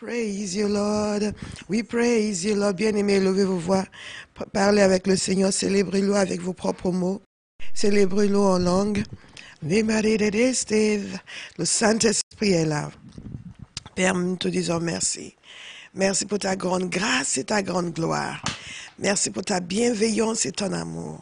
Praise you, Lord. We praise you, Lord. Bien-aimés, levez vos voix. Parlez avec le Seigneur. Célébrez-le avec vos propres mots. Célébrez-le en langue. Le Saint-Esprit est là. Père, nous te disons merci. Merci pour ta grande grâce et ta grande gloire. Merci pour ta bienveillance et ton amour.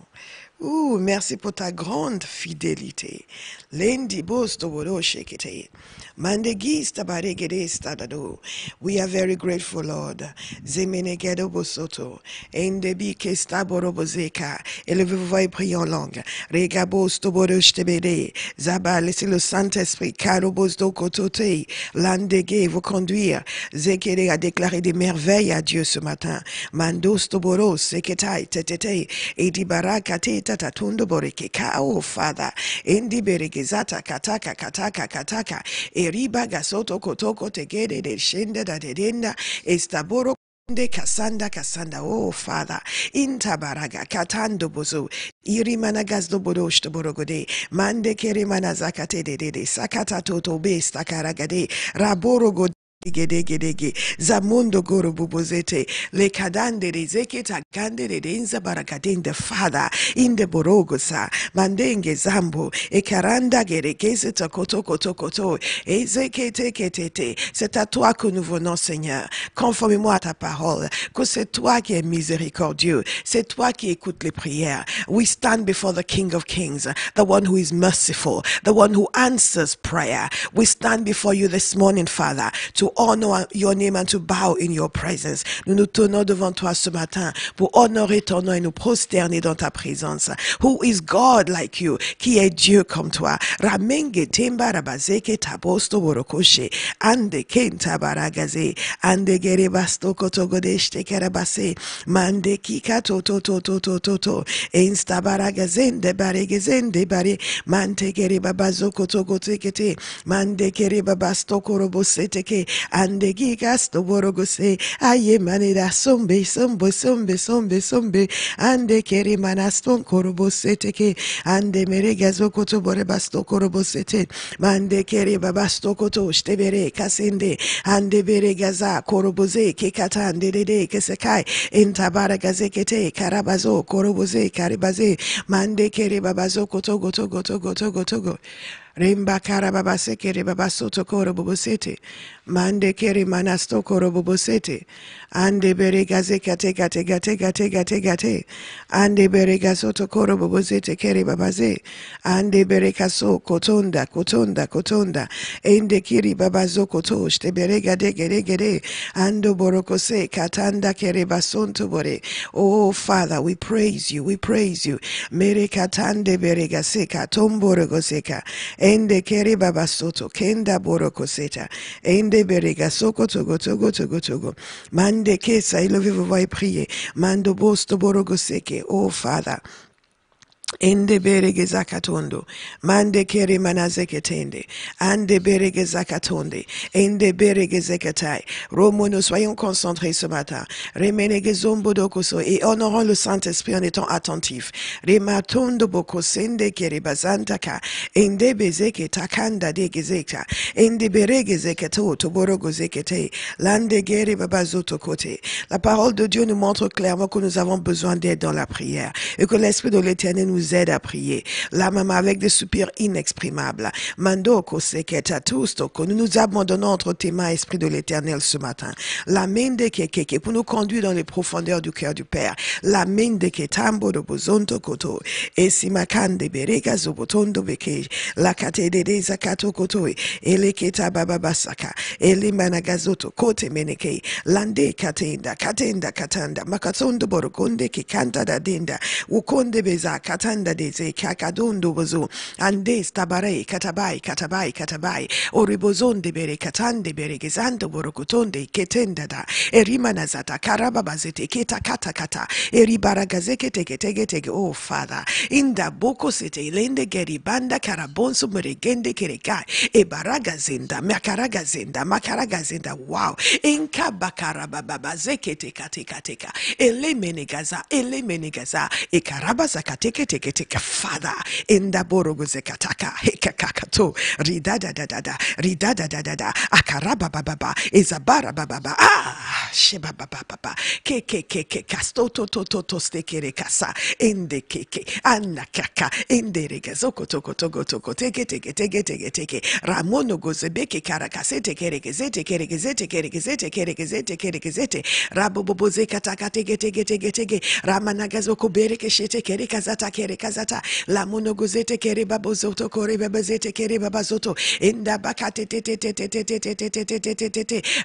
Merci pour ta grande fidélité. Lendi bosto boro shekete. Mandegista baregedesta dado. We are very grateful, Lord. Zemenegedo bosoto. Endebi kesta borobozeka. Élevez-vous et priez en langue. Regabosto boro shtebede. Zaba, laissez le Saint-Esprit, karobosto kotote. Landege vous conduire. Zekere a déclaré des merveilles à Dieu ce matin. Mandosto boro seketai tetete. Edi barakate tatatundo boreke kao, Father. Endi beregezata kataka kataka kataka. Eriba gasoto kotoko tegede de shenda da dedenda. Estaboro de kasanda kasanda, oh Father, intabaraga katando bozo, irimana gazdo borosh to borogode, mande kerimana zakate de sakata toto besta karagade, raborogo Gedegedege, Zamundo Goro Bubozete, Le Kadande de Zeketa Gande de Denza Barakadin, the Father, in the Borogosa, Mandenge Zambo, E Karanda Gerekese Koto Koto Koto, E Zekete Ketete. C'est à toi que nous venons, Seigneur. Conforme-moi à ta parole, que c'est toi qui es miséricordieux, c'est toi qui écoutes les prières. We stand before the King of Kings, the one who is merciful, the one who answers prayer. We stand before you this morning, Father, to honor your name and to bow in your presence. Nous nous tenons devant toi ce matin pour honorer ton nom et nous prosterner dans ta présence. Who is God like you? Qui est Dieu comme toi? Ramenge temba rabazeke tabosto borokoshe. Ande kenta baragaze. Ande gerebasto kotogodeshte kerabase. Mande kika to. Insta baragazende baregezende bare. Mante gerebabazo kotogotekete. Mande gerebabasto korobosete. Ande gigasto borogose aye manera sombe ande kere manaston korobosete ke ande meregazo koto borebasto korobosete mande kere babasto koto shtebere kasende ande beregaza koroboze ke katande de kesekai intabara gazekete karabazo koroboze karibaze mande kere babazo koto goto Remba karababa sekere babasoto koro bobosete. Mande kere manasto koro bobosete. Ande beregaze gate. Ande beregasoto koro bobosete kere babaze. Ande beregaso kotonda. Ende kiri babazo koto shte beregade gere. Ando borokose katanda kere basonto bore. Oh Father, we praise you. Mere katande beregase katomborogoseka. Ende kere baba soto kenda boroko seta ende berega soko togo mande kesa élevez-vous voix et priez mando bosto borogo seke. Oh Father, Ende berege zakatondo, mande kere manazeketende, ande berege zakatonde, ende berege zekatai. Romo, nous soyons concentrés ce matin. Remenege zombo dokoso et honorons le Saint-Esprit en étant attentifs. Rematondo boko sende kere bazantaka, ende bezeke takanda de gezeka, ende berege zekato toborogo zekete, lande gere babazoto kote. La parole de Dieu nous montre clairement que nous avons besoin d'aide dans la prière et que l'Esprit de l'Éternel nous aide à prier. La maman avec des soupirs inexprimables. Mandoko seketa tustoko. Nous nous abandonnons entre tes mains, Esprit de l'Éternel, ce matin. La mende kekeke pour nous conduire dans les profondeurs du cœur du Père. La mende ketambo de bozonto koto. Et simakande berega zobotondo beke. La katede de zakato koto. Ele keta bababasaka. Ele managazoto kote meneke. Lande katenda katanda. Makatondo borokonde ke kanta da denda. Ukonde beza katanda deze kakadondo bozo. Ande stabare katabai. Oribozonde bere katande bere gezando borokotonde ketenda da. Erimana zata karababazete keta kata. Eribaragazeke tege. Oh Father. Inda boko sete lende geri banda karabonso meregende kerekai. Ebaragazenda makaragazenda. Wow. Inka bakarababazeke teka. Ele menegaza. Ekarabazaka teke Father, in the borogozekataka, hekakakato, ridada, akarabababa, izabarababa, shebababa, keke, kastoto, stekere kasa, ende keke, anakaka, ende regazoko, toko, teke, ramono gozebeke, karakasete, keregezete, raboboze kataka, tege, ramanagazoko, bereke, shete, kerekazata, la monogozete, kerebabozoto, korebabazete, kerebabazoto, enda bakate,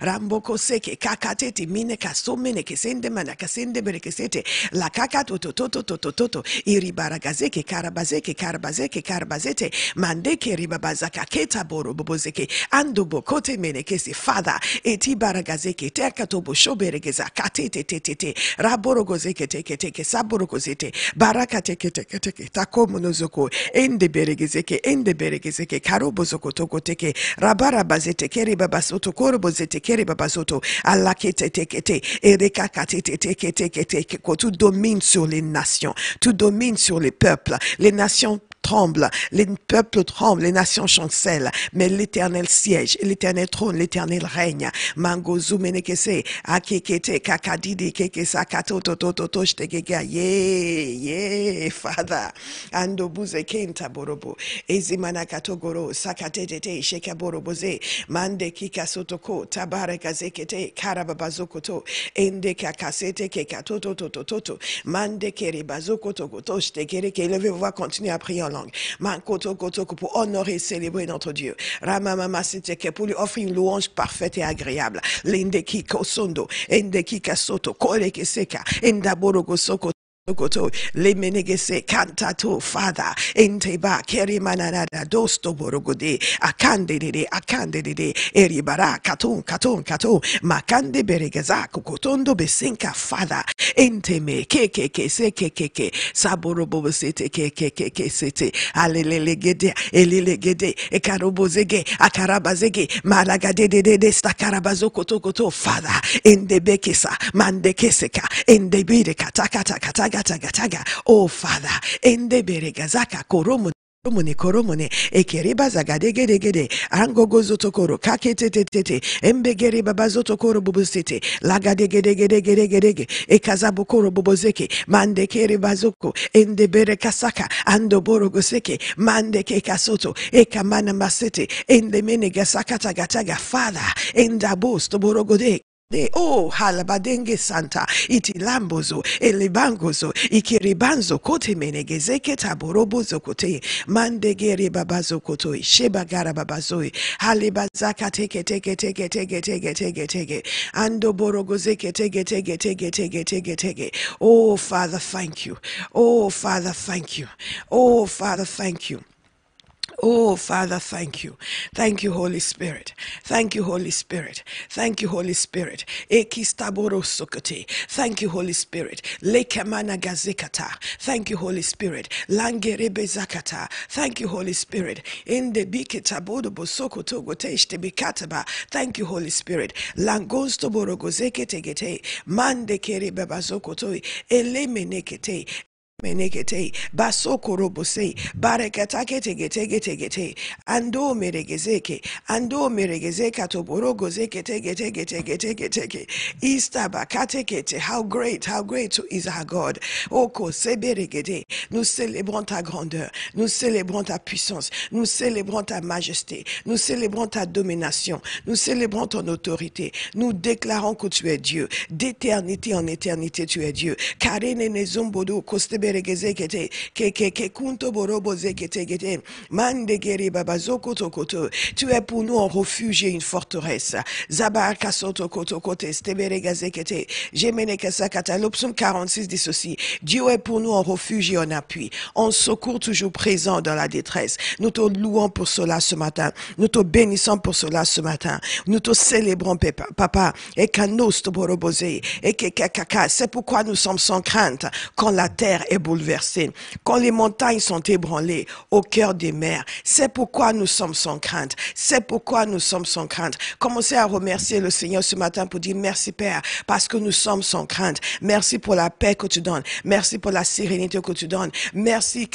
ramboko seke, kakateti, mineka, somene, kesende, manakasende, berekesete, la kakato, toto, iribaragazeke, karabazete, mandeke, ribabazaka, keta, borobobozeke, ando bokote, menekese, Father, eti baragazeke, terkatobo, shoberegeza, katete, raborogozeke, teke, saborogozete, baraka, teke, takomonozoko, ende beregezeke, karobozoko, toko, teke, rabarabazete, kerebabasoto, korobozete, kerebabasoto, alakete, teke, erekakate, teke, tu domines sur les nations, tu domines sur les peuples, les nations tremblent, les peuples tremblent, les nations chancellent, mais l'Éternel siège, l'Éternel trône, l'Éternel règne. Mango zumenekese, akekete, kakadidi, kekesa, katoto, shtegega, Father. Ando buze kenta borobo, ezimana katogoro, sakatete, shekaboroboze, mande kikasotoko, tabare kazekete, karababazokoto, ende kakasete, kekatoto, mande keribazokoto, shtegere, élevez-vous, va continuer à prier en langue. Mankoto pour honorer et célébrer notre Dieu. Ramamama Siteke pour lui offrir une louange parfaite et agréable. L'indeki kosondo, endeki kasoto, koleke seka, endaborogo soko. Le menegese cantato Father enteba kerimanada dosto borogode akande eribara katon makande beregaza kotondo besenka Father enteme keke seke saborobo sete keke sete alelegede elilegede ekarobozege akarabazege malagade de stakarabazo koto Father endebekesa mandekeseka endebire kataga oh Father endeberegazaka koromone ekeriba zagadegede angogozo tokoro kakete embegere babazoto koro bubusete lagadegede ekazabokoro bubozeke mandekere bazoko endebere kasaka ando borogoseke mandeke kasoto ekamana masete endemene gasakata gataga Father endabosto borogode. Oh, halabadenge santa, iti lambozo, elebangozo, ikiribanzo, kote menegezeke taborobozo kote, mandegeri babazo koto, shebagara babazoi, halibazaka teke, ando borogozeke tege. Oh, Father, thank you. Oh, Father, thank you. Oh, Father, thank you. Oh, Father, thank you. Thank you, Holy Spirit. Thank you, Holy Spirit. Thank you, Holy Spirit. Ekistaboro sokote. Thank you, Holy Spirit. Lekemana gazekata. Thank you, Holy Spirit. Langerebe zakata. Thank you, Holy Spirit. Inde biketabodo bosokoto goteshte bikataba. Thank you, Holy Spirit. Langosto borogozeke tegete. Mande kerebe bazokoto. Elemenekete. Menekete basoko robose barekatake tegete ando meregezeka toborogo zeke tege ista bakate kete. How great is our God. Oko seberegede. Nous célébrons ta grandeur, nous célébrons ta puissance, nous célébrons ta majesté, nous célébrons ta domination, nous célébrons ton autorité. Nous déclarons que tu es Dieu, d'éternité en éternité tu es Dieu. Karene nezombodo kostebe beregezekete ke kunto borobo zekete mande geri babazoko tokoto. Tu es pour nous un refuge et une forteresse. Zabaka soto koto kote steberegezekete jemene kasakata. Le psaume 46 dit ceci: Dieu est pour nous un refuge et un appui, un secours toujours présent dans la détresse. Nous te louons pour cela ce matin, nous te bénissons pour cela ce matin, nous te célébrons papa et kanos to borobose et que c'est pourquoi nous sommes sans crainte quand la terre est bouleversé, quand les montagnes sont ébranlées au cœur des mers. C'est pourquoi nous sommes sans crainte. C'est pourquoi nous sommes sans crainte. Commencez à remercier le Seigneur ce matin pour dire merci Père, parce que nous sommes sans crainte. Merci pour la paix que tu donnes. Merci pour la sérénité que tu donnes. Merci,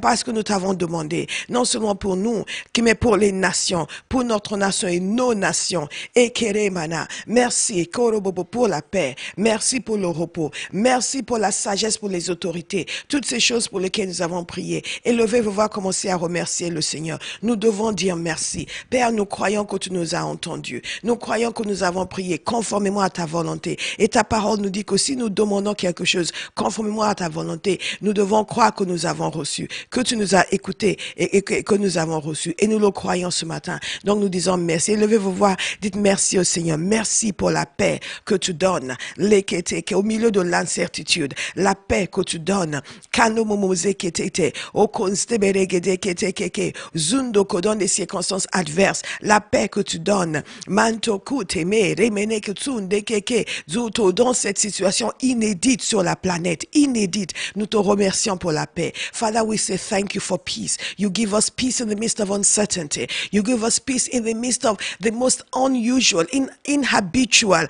parce que nous t'avons demandé, non seulement pour nous, mais pour les nations, pour notre nation et nos nations. Et Keremana, merci Korobobo pour la paix. Merci pour le repos. Merci pour la sagesse, pour les autorités. Toutes ces choses pour lesquelles nous avons prié. Élevez-vous, va commencer à remercier le Seigneur. Nous devons dire merci. Père, nous croyons que tu nous as entendus. Nous croyons que nous avons prié conformément à ta volonté. Et ta parole nous dit que si nous demandons quelque chose conformément à ta volonté, nous devons croire que nous avons reçu, que tu nous as écoutés et que nous avons reçu. Et nous le croyons ce matin. Donc nous disons merci. Élevez-vous voix, dites merci au Seigneur. Merci pour la paix que tu donnes. Au milieu de l'incertitude, la paix que tu donnes. Zundo dans des circonstances adverses, la paix que tu donnes. Dans cette situation inédite sur la planète, inédite, nous te remercions pour la paix. Father, we say thank you for peace. You give us peace in the midst of uncertainty. You give us peace in the midst of the most unusual, inhabitual,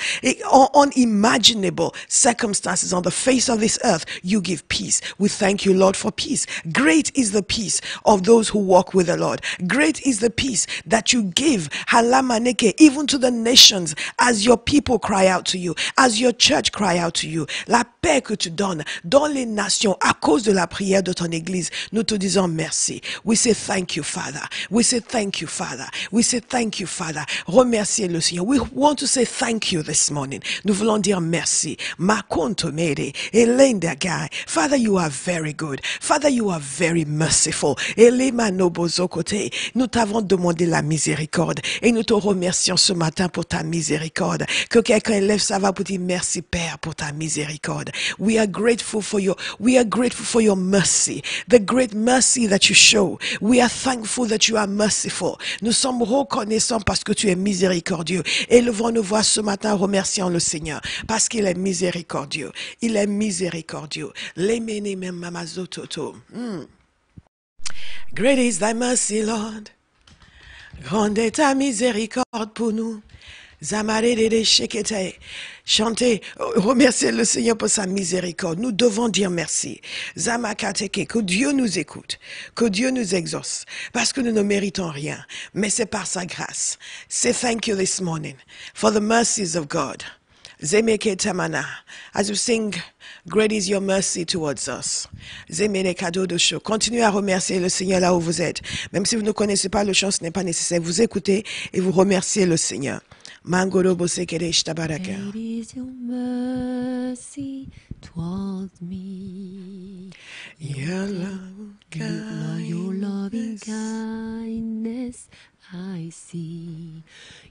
unimaginable circumstances on the face of this earth. You give peace. We thank you, Lord, for peace. Great is the peace of those who walk with the Lord. Great is the peace that you give, halamaneke, even to the nations, as your people cry out to you, as your church cry out to you. La paix que tu donnes dans les nations à cause de la prière de ton église, nous te disons merci. We say thank you, Father. We say thank you, Father. We say thank you, Father. Remerciez le Seigneur. We want to say thank you this morning. Nous voulons dire merci. Makontomere, Elendagai. Father, you are very good. Father, you are very merciful. Elemanobozokote. Nous t'avons demandé la miséricorde et nous te remercions ce matin pour ta miséricorde. Que quelqu'un lève sa voix pour dire merci Père pour ta miséricorde. We are grateful for your mercy, the great mercy that you show. We are thankful that you are merciful. Nous sommes reconnaissants parce que tu es miséricordieux. Élevons nos voix ce matin, remercions le Seigneur parce qu'il est miséricordieux. Il est miséricordieux. Great is thy mercy, Lord. Grande est ta miséricorde pour nous. Zamarede shekete. Chantez, remerciez le Seigneur pour sa miséricorde. Nous devons dire merci. Zamakateke, que Dieu nous écoute, que Dieu nous exauce, parce que nous ne méritons rien, mais c'est par sa grâce. Say thank you this morning for the mercies of God. Zemeke tamana, as you sing, great is your mercy towards us. Zemene kado de show. Continuez à remercier le Seigneur là où vous êtes. Même si vous ne connaissez pas le chant, ce n'est pas nécessaire. Vous écoutez et vous remerciez le Seigneur. Great is your mercy towards me. Your loving kindness I see.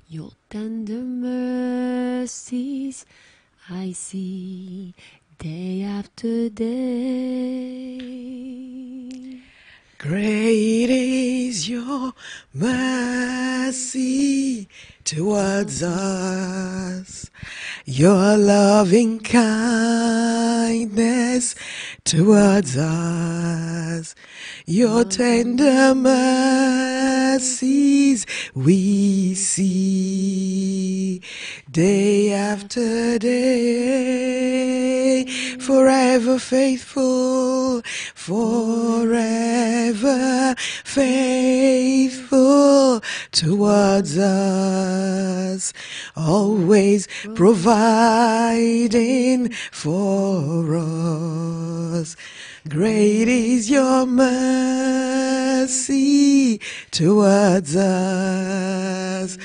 Your tender mercies I see day after day. Great is your mercy towards us, your loving kindness towards us, your tender mercies we see day after day, forever faithful, forever faithful towards us, always providing for us. Great is your mercy towards us.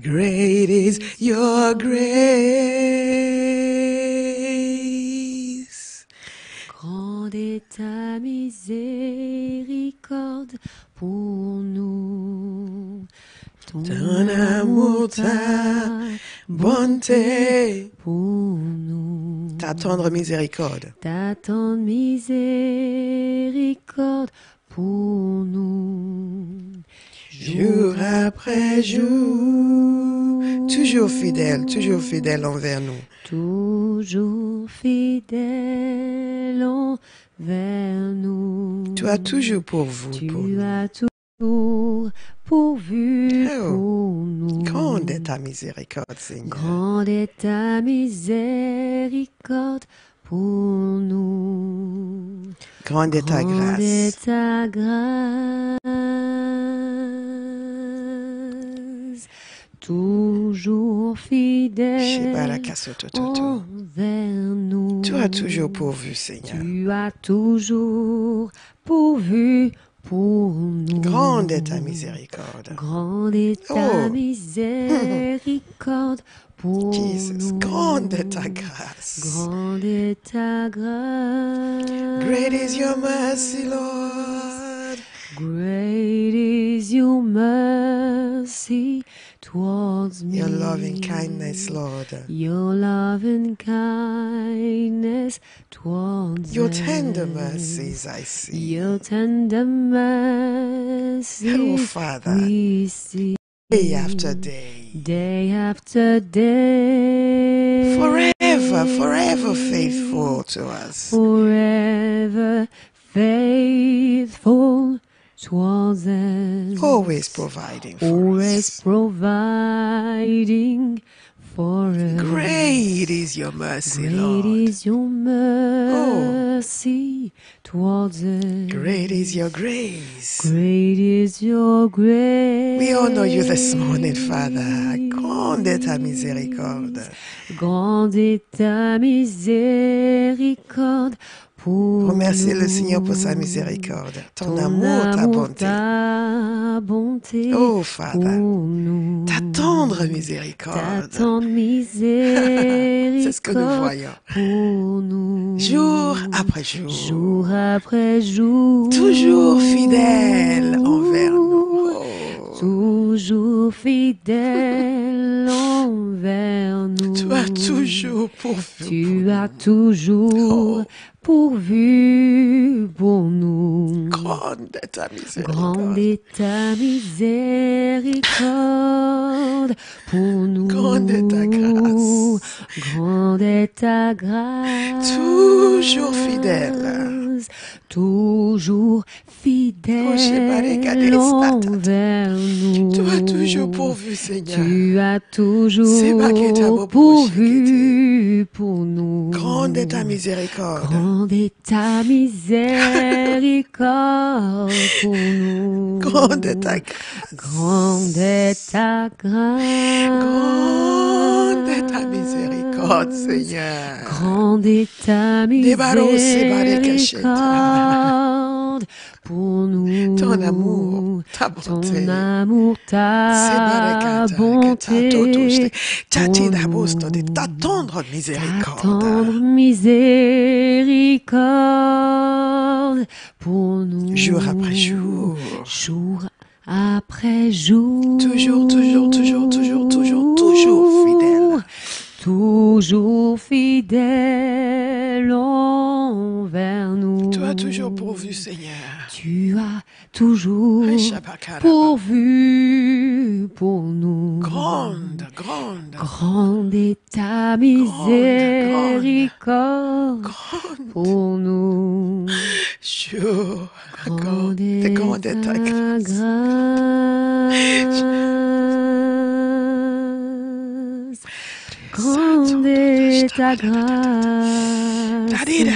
Great is your grace. Grande est ta miséricorde pour nous. Ton amour, ta bonté pour nous. Ta tendre miséricorde. Ta tendre miséricorde pour nous. jour après jour, toujours fidèle envers nous. Toujours fidèle envers nous. Tu as toujours pourvu pour Tu nous. as toujours pourvu Oh, pour nous. grande est ta miséricorde, Seigneur. Grande est ta miséricorde pour nous. Grande est ta Grande est grâce. ta grâce. Toujours fidèle Shibarakasotototo. envers nous. Tu as toujours pourvu, Seigneur. Tu as toujours pourvu pour nous. Grande est ta miséricorde. Grande est ta Oh. miséricorde pour Jesus, nous. grande est ta grâce. Grande est ta grâce. Great is your mercy, Lord. Great is your mercy towards me. Your loving kindness, Lord. Your loving kindness towards Your us. tender mercies I see. Your tender mercies Oh, Father, we see. day after day. Day after day. Forever faithful to us. Forever faithful towards us. Always providing for Always us. providing for us. Great is your mercy, Great Lord. is your mercy towards us. Great is your grace. Great is your grace. We honor you this morning, Father. Grande est ta miséricorde. Grande est ta miséricorde pour Remerciez nous. le Seigneur pour sa miséricorde. Ton amour, ta amour, bonté. ta bonté Oh, pour Father, nous. ta tendre Ta miséricorde. tendre miséricorde C'est ce que nous voyons. pour nous. Jour après jour. Jour après jour. Toujours fidèle envers nous. Oh. Toujours fidèle envers nous. Tu as toujours pourvu. Tu as toujours pourvu pour nous. Grande est ta Grande miséricorde. est ta miséricorde pour nous. Grande est ta grâce. Grande est ta grâce. Toujours fidèle. Toujours fidèle envers nous. Tu as toujours pourvu, Seigneur. Tu as C'est pas que t'as toujours beau pourvu pour nous. Grande est ta miséricorde. Grande est ta miséricorde pour nous. Grande est ta grâce. Grande est ta grâce. Grande est ta miséricorde, Seigneur. Grande est ta miséricorde pour nous. Ton amour, ta bonté. Ton amour, ta bonté. Ta tendre Ta miséricorde. tendre miséricorde pour nous. Jour après jour. Jour après jour. Toujours fidèle. Toujours fidèle envers nous. Tu as toujours pourvu, Seigneur. Tu as toujours Shabakara. pourvu pour nous. Grande. Grande est ta miséricorde pour nous. Jour. Grande Grande est est ta ta grâce. grâce. Grande est ta grâce. Seigneur.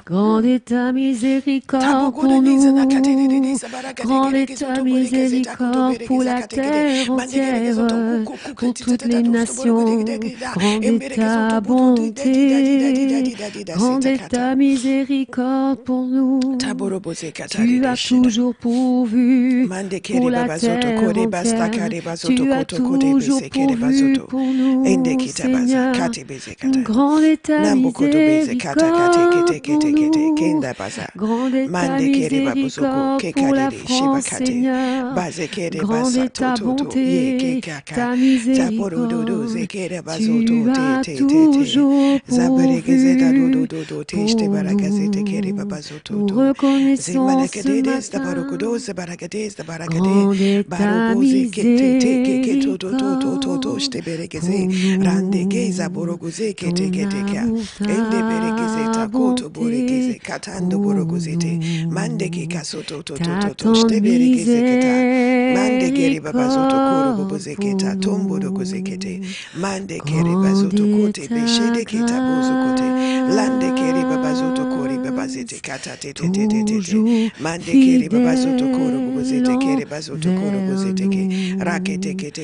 Grande est ta miséricorde pour nous. Grande est ta miséricorde pour la terre entière, pour toutes les nations. Grande est ta bonté. Grande est ta miséricorde pour nous. Tu as toujours pourvu pour la terre entière. Tu as toujours pourvu pour nous, Seigneur. Grande est ta miséricorde miséricorde pour nous. Grande est ta miséricorde pour la France, Seigneur. Grande est ta bonté, ta miséricorde. Tu as toujours pourvu pour nous. Nous reconnaissons ce matin. Grande est ta miséricorde pour nous. Ta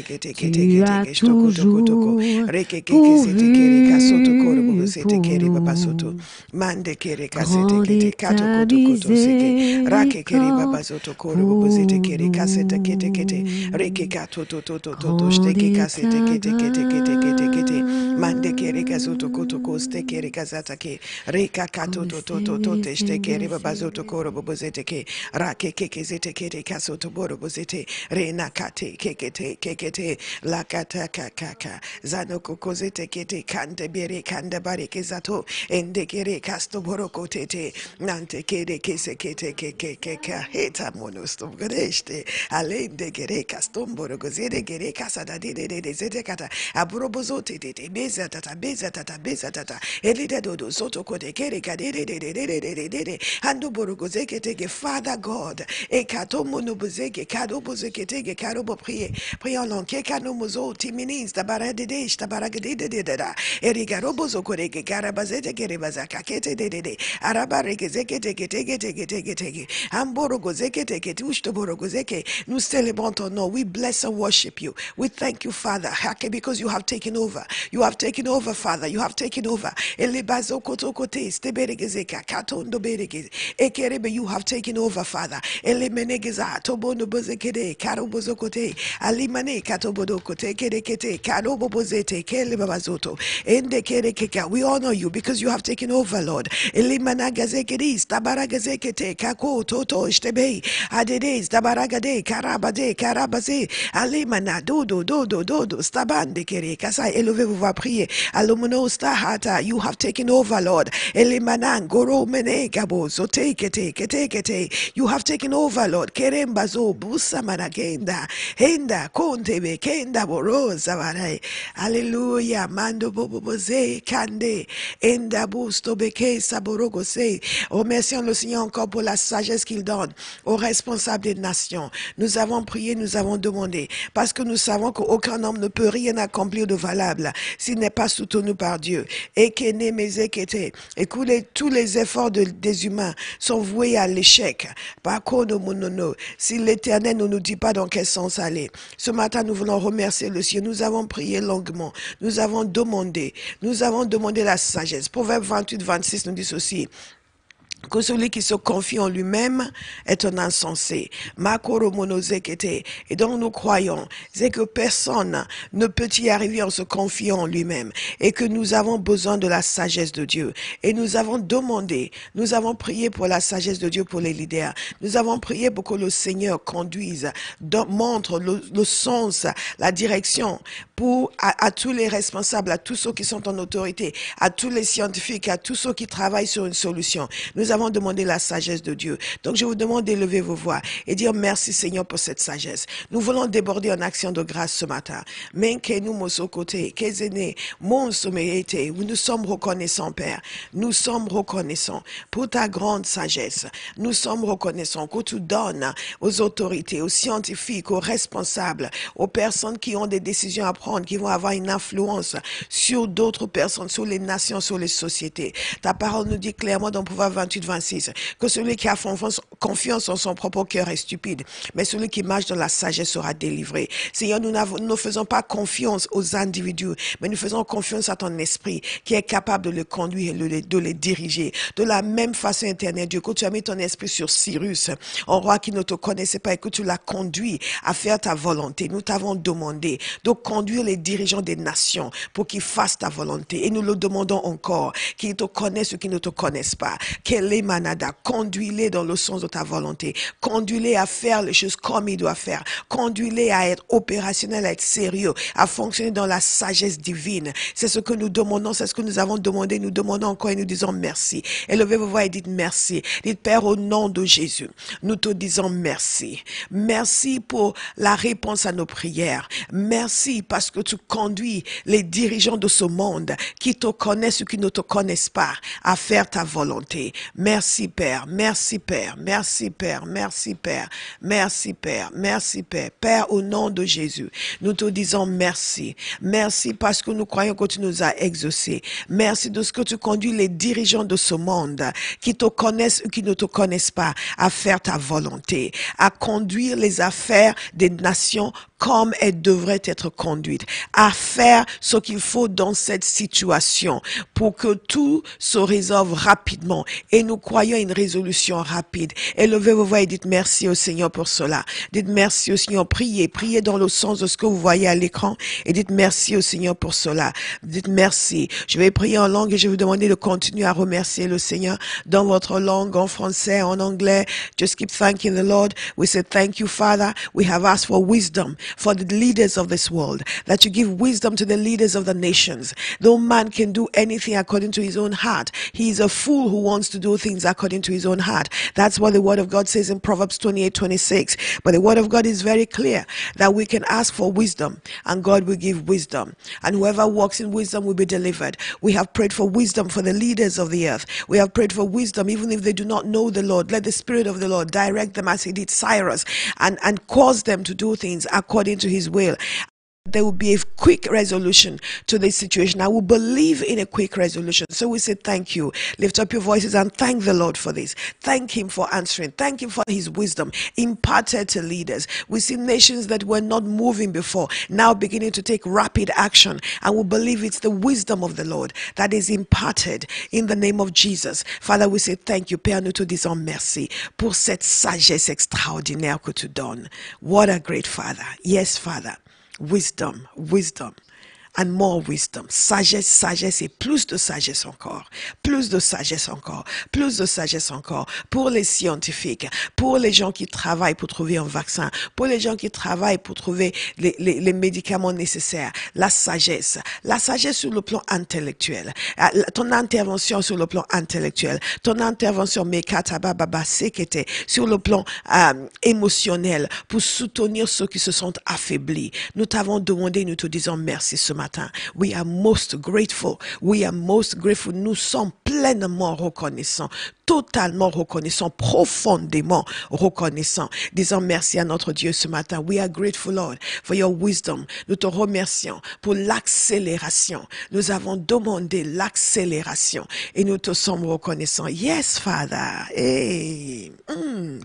bonté nante kere kese kete keka heta monostom greste alende gere kastom borogozere gere kasa da de zete kata abrobozo tete beza tata elide dodo soto kote kere kadere de hando borogozeke tege Father God e kato monobozeke kado bozeke tege karo bo prier en langue kano mozo timinis tabarade tabaragade de erigaro bozo koreke karabazete kere bazaka kete de araba regezeke tege amborogozeke tege ushtoborogozeke. Nous célébrons ton nom. We bless and worship you. We thank you, Father, because you have taken over. You have taken over, Father. You have taken over. Elebazo kotokote steberegezeka katondo beregeze ekerebe. You have taken over, Father. Elemenegeza tobono bozekede karobozokote alimane katobodokote kedekete karobobozete kelebabazoto ende kerekeka. We honor you because you have taken over, Lord. Elimanagazekedis tabaragazekete kako toto shtebe adedes tabaragade karabade karabaze alimana dodo stabande kere kasai. Élevez-vous, va prier. Alomono stahata. You have taken over, Lord. Elimanan goro mene gabo zote kete. You have taken over, Lord. Kerembazo busa managenda henda kontebe kenda borosa varai. Alléluia. Mando boboze kande enda busto beke saborogo se. Remercions le Seigneur encore pour la sagesse qu'il donne aux responsables des nations. Nous avons prié, nous avons demandé, parce que nous savons qu'aucun homme ne peut rien accomplir de valable s'il n'est pas soutenu par Dieu. Et que tous les efforts des humains sont voués à l'échec. Par contre, si l'Éternel ne nous dit pas dans quel sens aller. Ce matin, nous voulons remercier le ciel. Nous avons prié longuement. Nous avons demandé la sagesse. Proverbe 28-26 nous dit ceci: que celui qui se confie en lui-même est un insensé. Et donc nous croyons, c'est que personne ne peut y arriver en se confiant en lui-même, et que nous avons besoin de la sagesse de Dieu. Et nous avons prié pour la sagesse de Dieu pour les leaders. Nous avons prié pour que le Seigneur conduise, montre le sens, la direction à tous les responsables, à tous ceux qui sont en autorité, à tous les scientifiques, à tous ceux qui travaillent sur une solution. Nous avons demandé la sagesse de Dieu. Donc je vous demande d'élever vos voix et dire merci Seigneur pour cette sagesse. Nous voulons déborder en action de grâce ce matin. Nous sommes reconnaissants, Père. Nous sommes reconnaissants pour ta grande sagesse. Nous sommes reconnaissants que tu donnes aux autorités, aux scientifiques, aux responsables, aux personnes qui ont des décisions à prendre, qui vont avoir une influence sur d'autres personnes, sur les nations, sur les sociétés. Ta parole nous dit clairement dans Proverbe 28-26, que celui qui a confiance en son propre cœur est stupide, mais celui qui marche dans la sagesse sera délivré. Seigneur, nous ne faisons pas confiance aux individus, mais nous faisons confiance à ton esprit qui est capable de le conduire et de les diriger. De la même façon, éternel Dieu, que tu as mis ton esprit sur Cyrus, un roi qui ne te connaissait pas et que tu l'as conduit à faire ta volonté. Nous t'avons demandé de conduire les dirigeants des nations pour qu'ils fassent ta volonté. Et nous le demandons encore, qu'ils te connaissent ou qu'ils ne te connaissent pas. Quel est Manada? Conduis-les dans le sens de ta volonté. Conduis-les à faire les choses comme ils doivent faire. Conduis-les à être opérationnels, à être sérieux, à fonctionner dans la sagesse divine. C'est ce que nous demandons, c'est ce que nous avons demandé. Nous demandons encore et nous disons merci. Élevez vos voix et dites merci. Dites, Père, au nom de Jésus, nous te disons merci. Merci pour la réponse à nos prières. Merci parce que tu conduis les dirigeants de ce monde qui te connaissent ou qui ne te connaissent pas à faire ta volonté. Merci Père, merci Père, merci Père, merci Père, merci Père, merci Père. Père, au nom de Jésus, nous te disons merci. Merci parce que nous croyons que tu nous as exaucés. Merci de ce que tu conduis les dirigeants de ce monde qui te connaissent ou qui ne te connaissent pas à faire ta volonté, à conduire les affaires des nations comme elles devraient être conduites, à faire ce qu'il faut dans cette situation pour que tout se résolve rapidement. Et nous croyons à une résolution rapide. Élevez vos voix et dites merci au Seigneur pour cela. Dites merci au Seigneur. Priez dans le sens de ce que vous voyez à l'écran et dites merci au Seigneur pour cela. Dites merci. Je vais prier en langue et je vais vous demander de continuer à remercier le Seigneur dans votre langue, en français, en anglais. Just keep thanking the Lord. We say thank you, Father. We have asked for wisdom for the leaders of this world, that you give wisdom to the leaders of the nations. No man can do anything according to his own heart. He is a fool who wants to do things according to his own heart. That's what the word of God says in Proverbs 28:26. But the word of God is very clear that we can ask for wisdom and God will give wisdom. And whoever walks in wisdom will be delivered. We have prayed for wisdom for the leaders of the earth. We have prayed for wisdom even if they do not know the Lord. Let the Spirit of the Lord direct them as he did Cyrus and cause them to do things according to his will. There will be a quick resolution to this situation. I will believe in a quick resolution. So we say thank you. Lift up your voices and thank the Lord for this. Thank him for answering. Thank him for his wisdom imparted to leaders. We see nations that were not moving before now beginning to take rapid action, and we believe it's the wisdom of the Lord that is imparted in the name of Jesus. Father, we say thank you. Père, nous te disons merci pour cette sagesse extraordinaire que tu donnes. What a great Father. Yes, Father. Wisdom, and more wisdom. Sagesse et plus de sagesse encore. Plus de sagesse encore. Plus de sagesse encore. Pour les scientifiques, pour les gens qui travaillent pour trouver un vaccin, pour les gens qui travaillent pour trouver les médicaments nécessaires. La sagesse sur le plan intellectuel. Ton intervention sur le plan intellectuel. Ton intervention sur le plan émotionnel pour soutenir ceux qui se sont affaiblis. Nous t'avons demandé, nous te disons merci ce matin. We are most grateful. We are most grateful. Nous sommes pleinement reconnaissants, totalement reconnaissants, profondément reconnaissants. Disons merci à notre Dieu ce matin. We are grateful, Lord, for your wisdom. Nous te remercions pour l'accélération. Nous avons demandé l'accélération et nous te sommes reconnaissants. Yes, Father. Hey.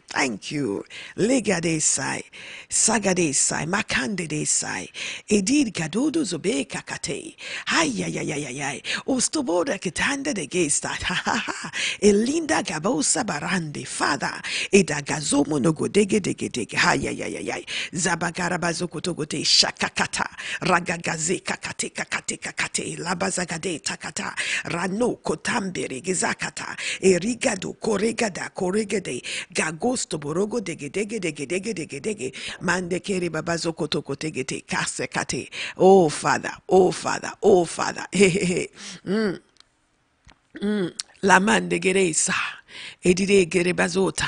Thank you. Legadesai, Sagadesai, Makandesai, Edid Gadodo Zobe Kakate. Ay. Ostoboda Ketanda de Gesta. Elinda Gabosa Barande, Father. Eda Gazomo no Godege Dege. Ay. Zabagarabazo Kotogote Shakakata. Ragagaze Kakate. Labazagade Takata. Rano Kotambere Gizakata. Erigado Koregade. Gagosto Borogo Dege. Mande Kere Babazo Kotokotegete. Kasekate. Oh Father. Hey. La man de Geresa, Edide Gerebazota,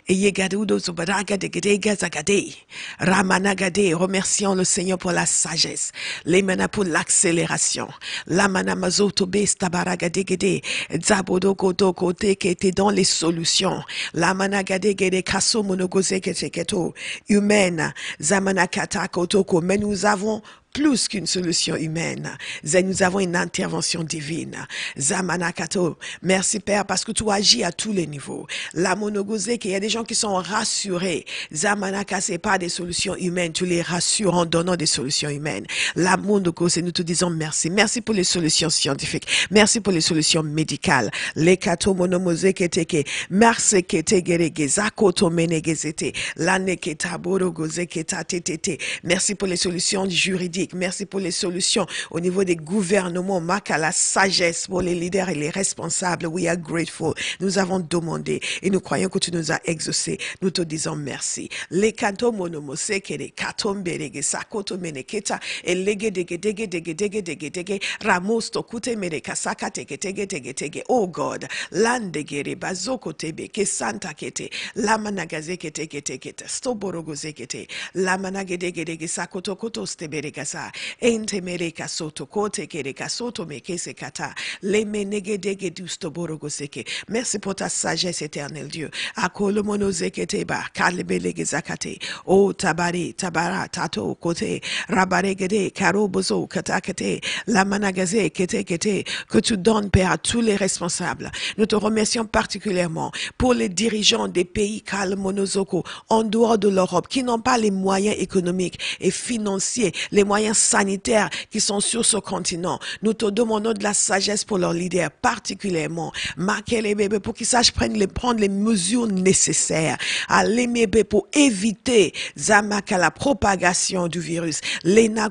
Eyegadudo Zubaraga de Gedega Zagade, Ramanagade, remercions le Seigneur pour la sagesse, les manas pour l'accélération, la manamazoto besta baraga de Gede, Zabodo Koto Kote qui était dans les solutions, la managade Gede Kaso Monogoze Keto, humaine, Zamanakata Kotoko, mais nous avons plus qu'une solution humaine. Nous avons une intervention divine. Zamanakato. Merci Père parce que tu agis à tous les niveaux. La monogosé, qu'il y a des gens qui sont rassurés. Zamanaka, c'est pas des solutions humaines. Tu les rassures en donnant des solutions humaines. La monogosé, nous te disons merci. Merci pour les solutions scientifiques. Merci pour les solutions médicales. Les kato monomosé keteke. Merci ketegere zakoto menegezete. L'année ketaboro goze ketatete. Merci pour les solutions juridiques. Merci pour les solutions au niveau des gouvernements. Maka la sagesse pour les leaders et les responsables. We are grateful. Nous avons demandé et nous croyons que tu nous as exaucés. Nous te disons merci. Les kanto monomose kere katomberege sakoto meneketa et lege dege ramos to kute mere kasaka tege. Oh God, landegere bazoko tebe ke santa kete la managaze kete stoborogoze kete la managedege sakoto koto stebere kasa ente mere kasoto kote kere kasoto mekese kata le menegedege dustoborogoze ke. Merci pour ta sagesse éternelle Dieu. Akolo monoze kete ba kalebelege zakate o tabari tabara tato kote rabaregede karobozo katakete la managaze kete que tu donnes Père à tous les responsables. Nous te remercions particulièrement pour les dirigeants des pays Kalmonozoko en dehors de l'Europe qui n'ont pas les moyens économiques et financiers, les moyens sanitaires qui sont sur ce continent. Nous te demandons de la sagesse pour leurs leaders particulièrement. Makelebebe pour qu'ils sachent prendre les mesures nécessaires à l'aimer pour éviter Zamaka la propagation du virus. Lena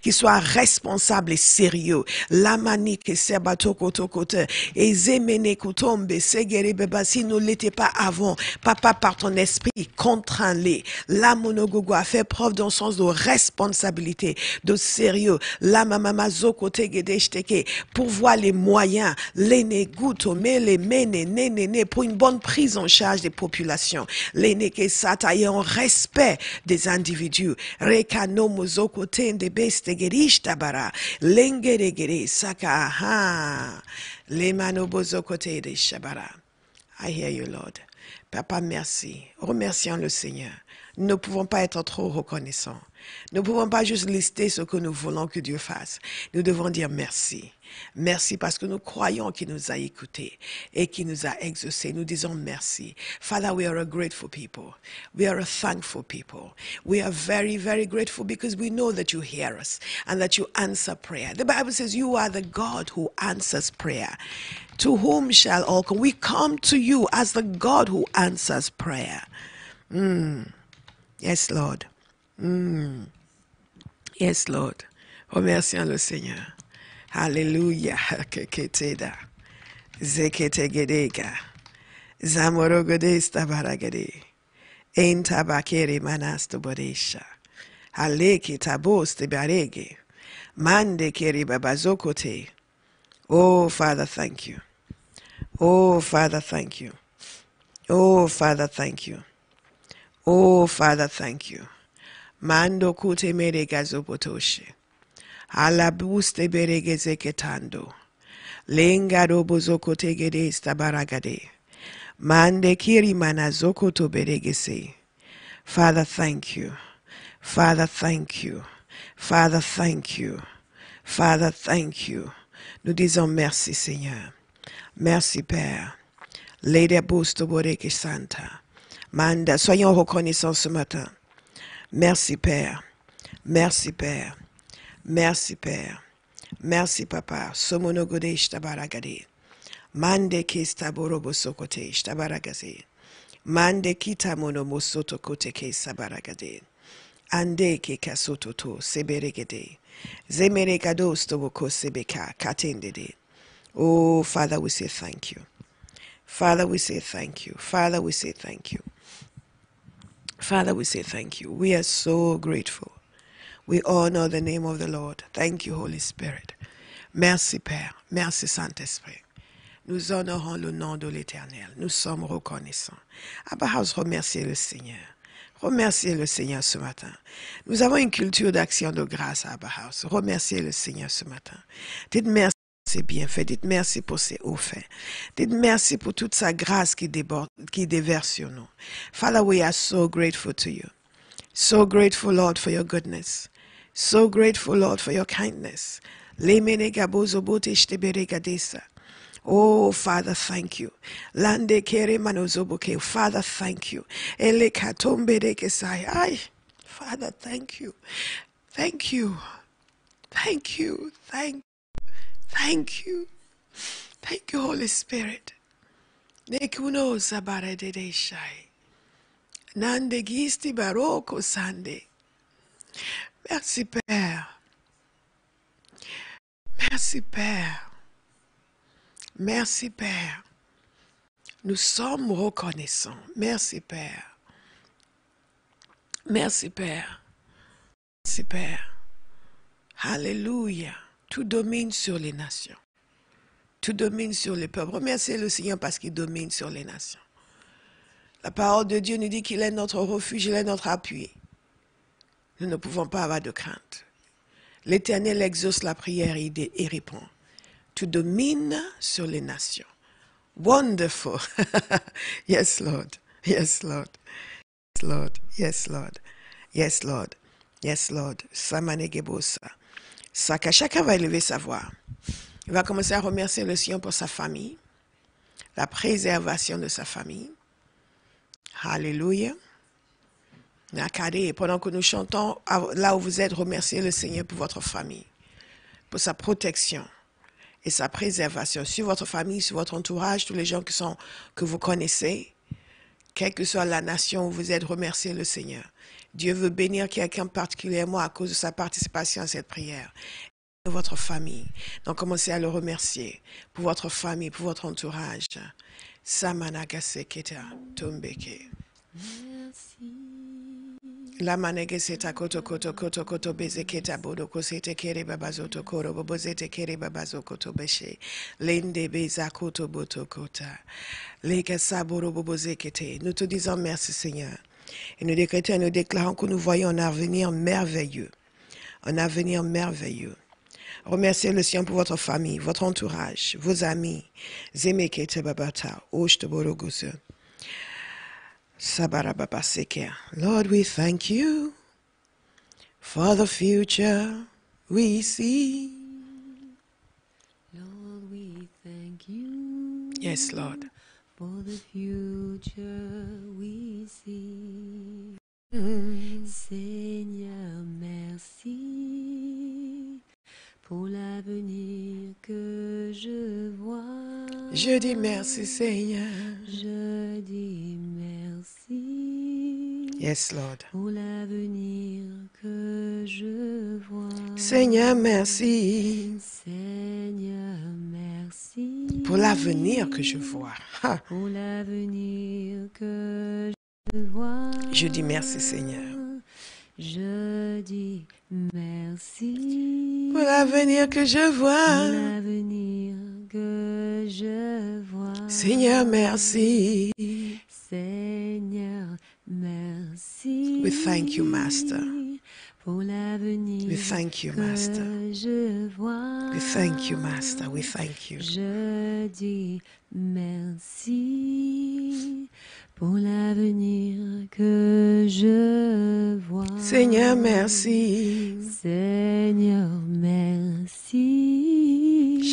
qui soit responsable et sérieux. La manique sebato kote et zemene kotombe segere beba si ne l'était pas avant. Papa par ton esprit contraint-les. La monogogo a fait preuve d'un sens de responsabilité, de sérieux. La mama zokote gedeshteke pour voir les moyens. L'ene guto mele mene ne pour une bonne prise en charge des populations. L'ene ke sata et en respect des individus. No mozoko tende beste gerishta bara lengeregere saka ha le mano bozoko tende shabara. I hear you, Lord. Papa, merci. Remercions le Seigneur. Nous ne pouvons pas être trop reconnaissants. Nous ne pouvons pas juste lister ce que nous voulons que Dieu fasse. Nous devons dire merci. Merci parce que nous croyons qu'il nous a écoutés et qu'il nous a exaucés. Nous disons merci. Father, we are a grateful people. We are a thankful people. We are very, very grateful because we know that you hear us and that you answer prayer. The Bible says you are the God who answers prayer. To whom shall all come? We come to you as the God who answers prayer. Yes, Lord. Yes, Lord. Remercions le Seigneur. Hallelujah. Keketeda. Zeketegedega. Zamorogodesta baragade. Ein tabakere manasto bodesha. Haleke taboste barege. Mande keri babazokote. Oh, Father, thank you. Oh, Father, thank you. Oh, Father, thank you. Oh, Father, thank you. Mando kute mere gazopotoshe. Alabuste beregeze ketando. Lenga robozoko tegede stabaragade. Mande kiri manazoko to beregese. Father, thank you. Father, thank you. Father, thank you. Father, thank you. Nous disons merci, Seigneur. Merci, Père. Lede busto boreke santa. Manda, soyons reconnaissants ce matin. Merci, Père. Merci, Père. Merci, Père. Merci, Papa. Somonogode ishtabaragade. Mande kista borobo sokote ishtabaragade. Mande kita monomosoto kote ke sabaragade. Ande ke kasoto to seberegede. Zemere kados to boko sebeka katendede. Oh, Father, we say thank you. Father, we say thank you. Father, we say thank you. Father, we say thank you. We are so grateful. We honor the name of the Lord. Thank you, Holy Spirit. Merci, Père. Merci, Saint-Esprit. Nous honorons le nom de l'Éternel. Nous sommes reconnaissants. Abba House, remerciez le Seigneur. Remerciez le Seigneur ce matin. Nous avons une culture d'action de grâce à Abba House. Remerciez le Seigneur ce matin. Dites merci pour ses bienfaits. Dites merci pour ses hauts faits. Dites merci pour toute sa grâce qui déborde, qui déverse sur nous. Father, we are so grateful to you. So grateful, Lord, for your goodness. So grateful, Lord, for your kindness. Oh, Father, thank you. Lande kere manozoboke. Father, thank you. Ele katombe de kesai. Ay, Father, thank you. Thank you. Thank you. Thank you. Thank you, Holy Spirit. Nekuno zabare de shai. Nande gisti baroko sande. Merci, Père. Merci, Père. Merci, Père. Nous sommes reconnaissants. Merci, Père. Merci, Père. Merci, Père. Alléluia. Tout domine sur les nations. Tout domine sur les peuples. Remerciez le Seigneur parce qu'il domine sur les nations. La parole de Dieu nous dit qu'il est notre refuge, il est notre appui. Nous ne pouvons pas avoir de crainte. L'Éternel exauce la prière et répond. Tu domines sur les nations. Wonderful. Yes, Lord. Yes, Lord. Yes, Lord. Yes, Lord. Yes, Lord. Yes, Lord. Samanegebosa. Chacun va élever sa voix. Il va commencer à remercier le Seigneur pour sa famille, la préservation de sa famille. Alléluia. Pendant que nous chantons, là où vous êtes, remerciez le Seigneur pour votre famille, pour sa protection et sa préservation sur votre famille, sur votre entourage, tous les gens que vous connaissez, quelle que soit la nation où vous êtes, remerciez le Seigneur. Dieu veut bénir quelqu'un particulièrement à cause de sa participation à cette prière. De votre famille. Donc commencez à le remercier pour votre famille, pour votre entourage. Samanagaseketa tombeke. Merci. La manegeseta koto bezeketa bodo kosete kere babazoto koro bobozete kere babazo koto beshe lende beza koto boto kota lega saboro bobozekete. Nous te disons merci, Seigneur, et nous décrétons et nous déclarons que nous voyons un avenir merveilleux, un avenir merveilleux. Remerciez le Seigneur pour votre famille, votre entourage, vos amis. Zemekete babata oshte borogoze. Lord, we thank you for the future we see. Lord, we thank you. Yes, Lord. For the future we see. Seigneur, merci pour l'avenir que je vois. Je dis merci, Seigneur. Je dis merci. Yes, Lord. Pour l'avenir que je vois. Seigneur, merci. Seigneur, merci. Pour l'avenir que je vois. Ha. Pour l'avenir que je vois. Je dis merci, Seigneur. Je dis merci. Pour l'avenir que je vois. Pour l'avenir que je vois. Seigneur, merci. Seigneur, merci. We thank you, Master. Pour l'avenir We thank you, Master. que je vois. We thank you, Master. We thank you. Je dis merci pour l'avenir que je vois. Seigneur, merci. Seigneur, merci.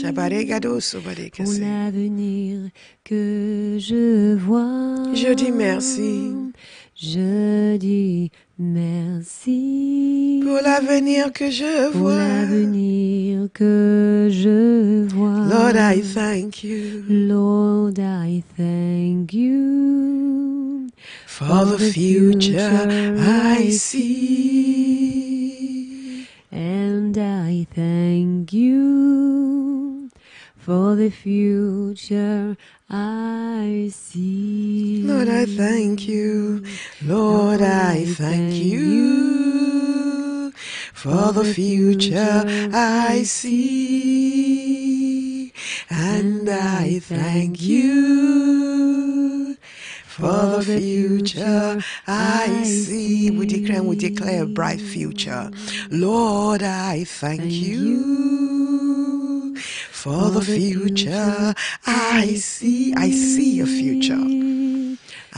Shabaregado Pour sobarekase. l'avenir que je vois. Je dis merci. Je dis merci. Pour l'avenir que je Pour vois. l'avenir que je vois. Lord, I thank you Lord, I thank you for the future I see. and I thank you for the future I see. Lord, I thank you. Lord, I thank you for the future I see. And I thank you for the future I see. We declare a bright future. Lord, I thank you for the future I see. I see a future.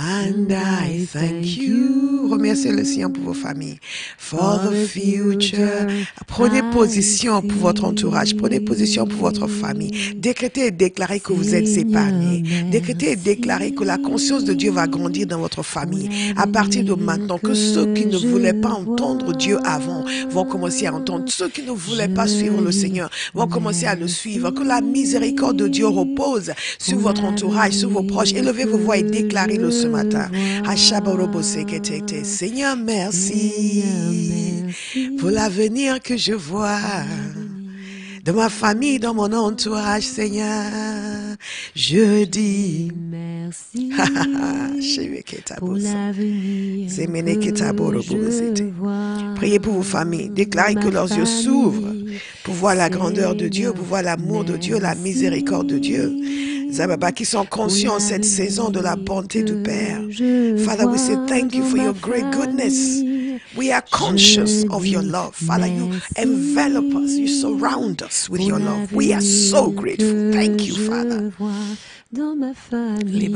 And I thank you Remerciez le Seigneur pour vos familles. For the future. Prenez position pour votre entourage. Prenez position pour votre famille. Décrétez et déclarez que vous êtes épargnés. Décrétez et déclarez que la conscience de Dieu va grandir dans votre famille. À partir de maintenant, que ceux qui ne voulaient pas entendre Dieu avant vont commencer à entendre. Ceux qui ne voulaient pas suivre le Seigneur vont commencer à le suivre. Que la miséricorde de Dieu repose sur votre entourage, sur vos proches. Élevez vos voix et déclarez-le ce matin. Seigneur, merci pour l'avenir que je vois de ma famille, dans mon entourage, Seigneur. Je dis merci pour l'avenir que je vois. Priez pour vos familles. Déclarez que leurs yeux s'ouvrent pour voir la grandeur de Dieu, pour voir l'amour de Dieu, la miséricorde de Dieu. Zababa, qui sont conscients cette saison de la bonté du Père. Father, we say thank you for your great goodness. We are conscious of your love. Father, you envelop us. You surround us with your love. We are so grateful. Thank you, Father. Dans ma famille,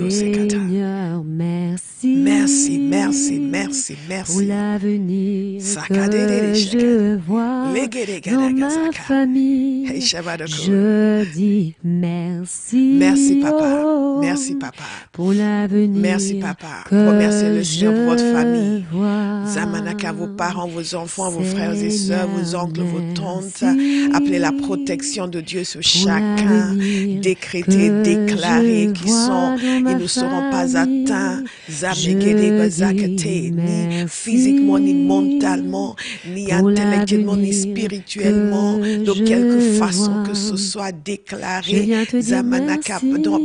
Seigneur, merci. Merci, merci, merci, merci. Pour l'avenir que je vois dans ma famille, je dis merci. Merci, Papa. Merci, Papa. Pour l'avenir. Merci, Papa. Remerciez le Seigneur pour votre famille. Zamanaka, vos parents, vos enfants, vos frères et sœurs, vos oncles, vos tantes. Appelez la protection de Dieu sur chacun. Décréter, déclarer qu'ils sont, ils ne seront pas atteints, ni physiquement, ni mentalement, ni intellectuellement, ni spirituellement, de quelque façon que ce soit déclaré, Zamanaka,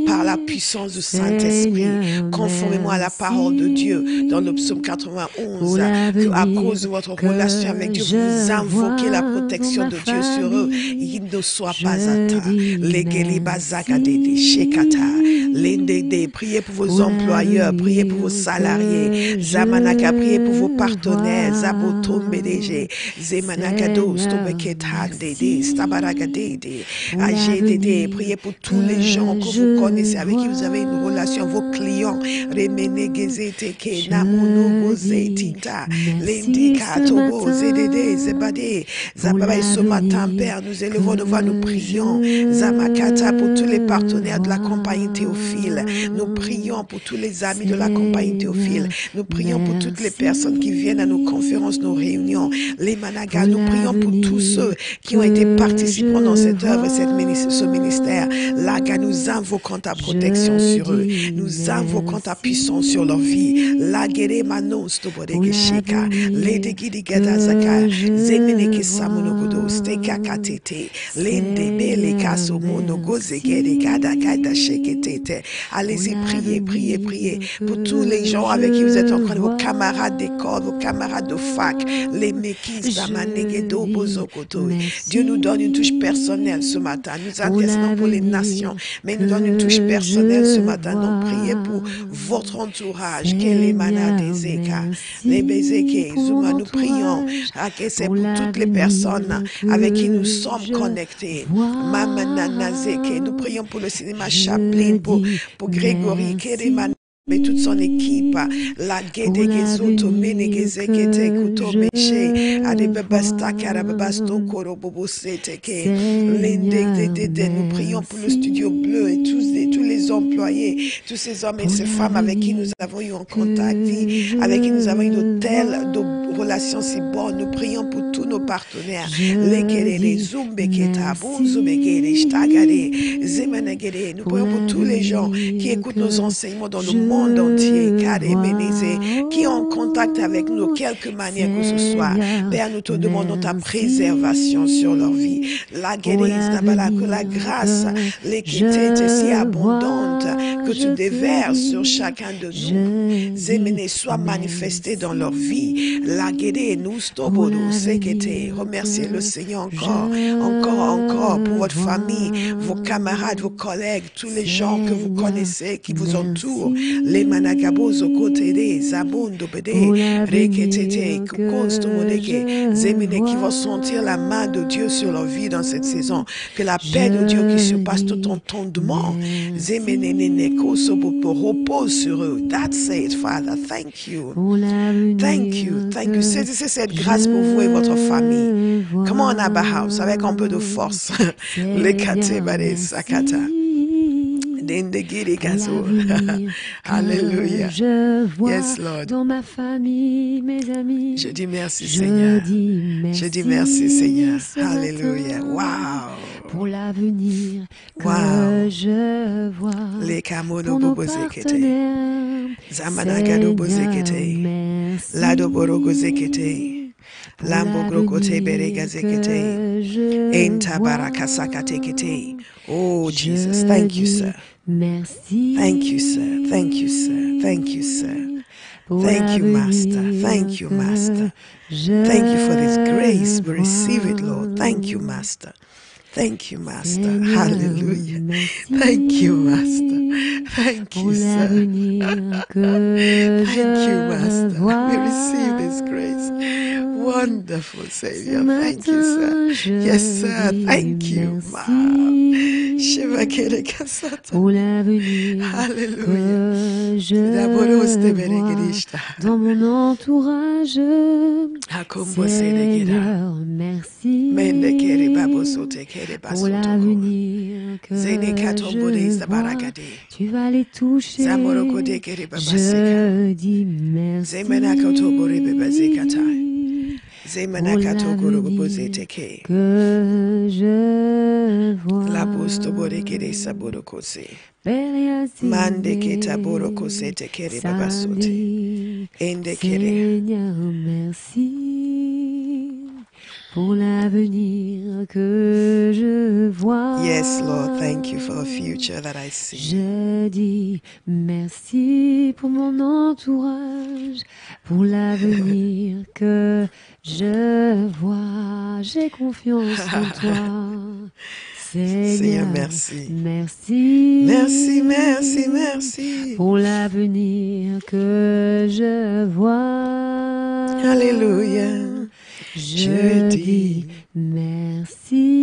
par la puissance du Saint-Esprit, conformément à la parole de Dieu, dans le psaume 91, que à cause de votre relation avec Dieu, vous invoquez la protection de Dieu sur eux, ils ne soient pas atteints. Priez pour vos employeurs, priez pour vos salariés, Zamanaka, priez pour vos partenaires, Zabotom BDG, Zemanakado, Stobeketande, Stabaragadede, AGDD, priez pour tous les gens que vous connaissez, avec qui vous avez une relation, vos clients, Remenegezete, Namuno, Bozetita, Lindika, Togo, ZDD, Zebade, Zababa, et ce matin, Père, nous élevons nos voix, nous prions, Zamakata, pour tous les partenaires de la compagnie Théophile. Nous prions pour tous les amis de la compagnie Théophile. Nous prions pour toutes les personnes qui viennent à nos conférences, nos réunions. Les Managas, nous prions pour tous ceux qui ont été participants dans cette œuvre, ce ministère. Laga, nous invoquons ta protection sur eux. Nous invoquons ta puissance sur leur vie. Lagere manos toboregeshika. Ledegidigada zaka. Zemeneke samonogodo. Steka katete. Lende bele kaso monogo zegere gada gada sheketete. Allez-y, priez, priez, priez pour tous les gens avec qui vous êtes en train de, vos camarades d'école, vos camarades de fac, les mekis, Zamanegedo, Bozokoto. Dieu nous donne une touche personnelle ce matin. Nous adressons pour les nations, mais nous donne une touche personnelle ce matin. Donc, priez pour votre entourage. Les Bezeke, Zuma, nous prions. C'est pour toutes les personnes avec qui nous sommes connectés. Mamananazeke, nous prions pour le cinéma Chaplin, pour Grégory, Kereman, mais toute son équipe, la Gedegezoto, Menegezekete, Kutomeche, Adebebasta, Karababasto, Korobobosete, nous prions pour le studio bleu et tous les employés, tous ces hommes et ces femmes avec qui nous avons eu en contact, avec qui nous avons eu de telles relations si bonnes. Nous prions pour tous nos partenaires, les Zumbeketa, Bonzubegere, Shtagare, Zemanagere. Nous prions pour tous les gens qui écoutent nos enseignements dans le monde entier, qui ont en contact avec nous de quelque manière que ce soit. Père, nous te demandons ta préservation sur leur vie. La guérisse, que la grâce, l'équité est si abondante que tu déverses sur chacun de nous. Zéméné soit manifesté dans leur vie. La Zagede, nous stobodo, sekete. Remerciez le Seigneur encore pour votre famille, vos camarades, vos collègues, tous les gens que vous connaissez, qui vous entourent. Les managabozo kotede, zabondo bede, reketete, kukostomodeke, zemine, qui vont sentir la main de Dieu sur leur vie dans cette saison. Que la paix de Dieu qui surpasse tout entendement, zemenene, kosobo, repose sur eux. That's it, Father. Thank you. Thank you. Thank you. Saisissez cette grâce pour vous et votre famille. Come on, Abba House, avec un peu de force. Les katebare sakata. Alléluia. Je vois Yes, Lord. dans ma famille, mes amis. Je dis merci, Seigneur. Je dis merci, Seigneur. Alléluia. Matin, Wow. pour l'avenir que Wow. je vois. Les kamono Pour nos bobozekete. partenaires, Zamanagado Seigneur, bozekete. merci. Lado borogozekete. Pour Lambo grogote l'avenir beregazekete. que je Enta vois. barakasakatekete. Oh, Je Jesus. Thank you, dis sir. merci. Thank you, sir. Thank you, sir. Thank you, sir. Pour Thank you, Master. l'avenir Thank you, que Master. je Thank you for this grace. We vois. receive it, Lord. Thank you, Master. Thank you, Master. Seigneur, Hallelujah. merci. Thank you, Master. Thank Pour you, sir. l'avenir que Thank you, je Master. vois. We receive this grace. Wonderful Ce Savior. Thank you, matin, sir. Yes, sir. je Thank dis you. merci. Shivakere kasata. Pour l'avenir Hallelujah. que je Daboros te vois beregerishta. dans mon entourage. Hakombo sedegera. Seigneur, merci. Mende kere baboso te kere Pour basoto. l'avenir que Zene katombo de je vois, zabarakade. tu vas les toucher. Zamoroko de kere babaseka. Je dis merci. Zemana kotobo rebe bazekata. Pour Zemana katokoro l'avenir bozeteke. que je vois. La bosto borekere saborokose. Périasi Mande keta borokose te kere babasote. samedi. Ende kere. Seigneur, merci pour l'avenir que je vois. Yes, Lord, thank you for the future that I see. Je dis merci pour mon entourage, pour l'avenir que je vois. J'ai confiance en toi. Seigneur, merci. Merci. Merci, merci, merci. Pour l'avenir que je vois. Alléluia. Je dis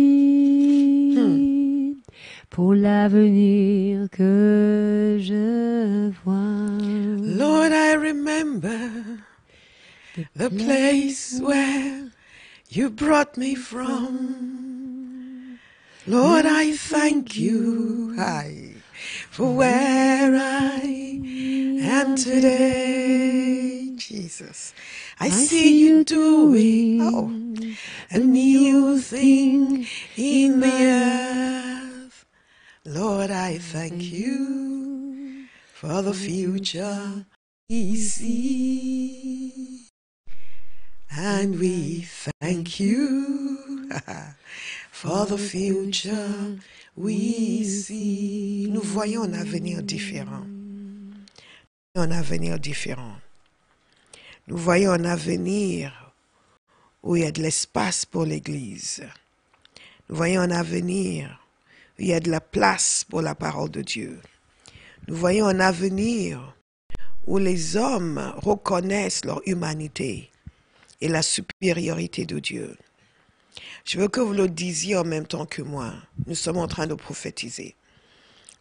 merci. Pour l'avenir que je vois. Lord, I remember the place where you brought me from. Lord, I thank you for where I am today. Jesus, I see you doing a new thing in the earth. Lord, I thank you for the future we see. And we thank you for the future we see. Nous voyons un avenir différent. Un avenir différent. Nous voyons un avenir où il y a de l'espace pour l'Église. Nous voyons un avenir où il y a de la place pour la parole de Dieu. Nous voyons un avenir où les hommes reconnaissent leur humanité et la supériorité de Dieu. Je veux que vous le disiez en même temps que moi. Nous sommes en train de prophétiser.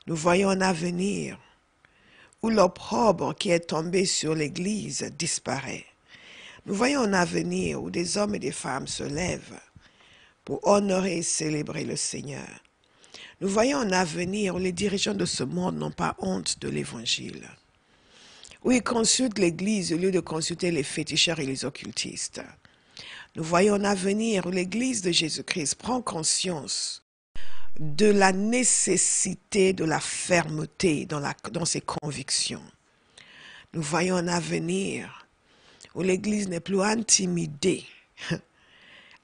Nous voyons un avenir où l'opprobre qui est tombé sur l'Église disparaît. Nous voyons un avenir où des hommes et des femmes se lèvent pour honorer et célébrer le Seigneur. Nous voyons un avenir où les dirigeants de ce monde n'ont pas honte de l'Évangile, où ils consultent l'Église au lieu de consulter les féticheurs et les occultistes. Nous voyons un avenir où l'Église de Jésus-Christ prend conscience de la nécessité de la fermeté dans ses convictions. Nous voyons un avenir où l'Église n'est plus intimidée,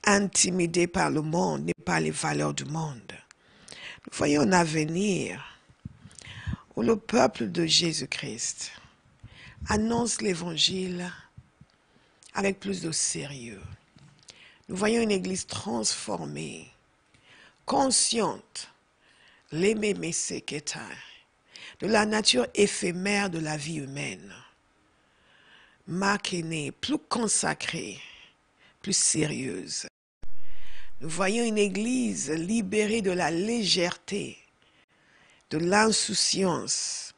intimidée par le monde, ni par les valeurs du monde. Nous voyons un avenir où le peuple de Jésus-Christ annonce l'Évangile avec plus de sérieux. Nous voyons une église transformée, consciente, de la nature éphémère de la vie humaine, marquée, plus consacrée, plus sérieuse. Nous voyons une église libérée de la légèreté, de l'insouciance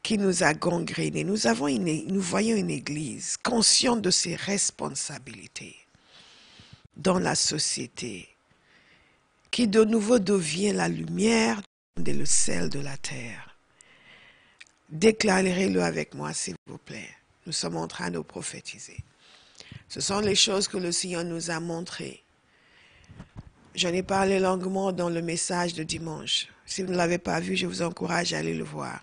qui nous a gangrénés. Nous voyons une église consciente de ses responsabilités dans la société, qui de nouveau devient la lumière et le sel de la terre. Déclarez-le avec moi, s'il vous plaît. Nous sommes en train de prophétiser. Ce sont les choses que le Seigneur nous a montrées. J'en ai parlé longuement dans le message de dimanche. Si vous ne l'avez pas vu, je vous encourage à aller le voir.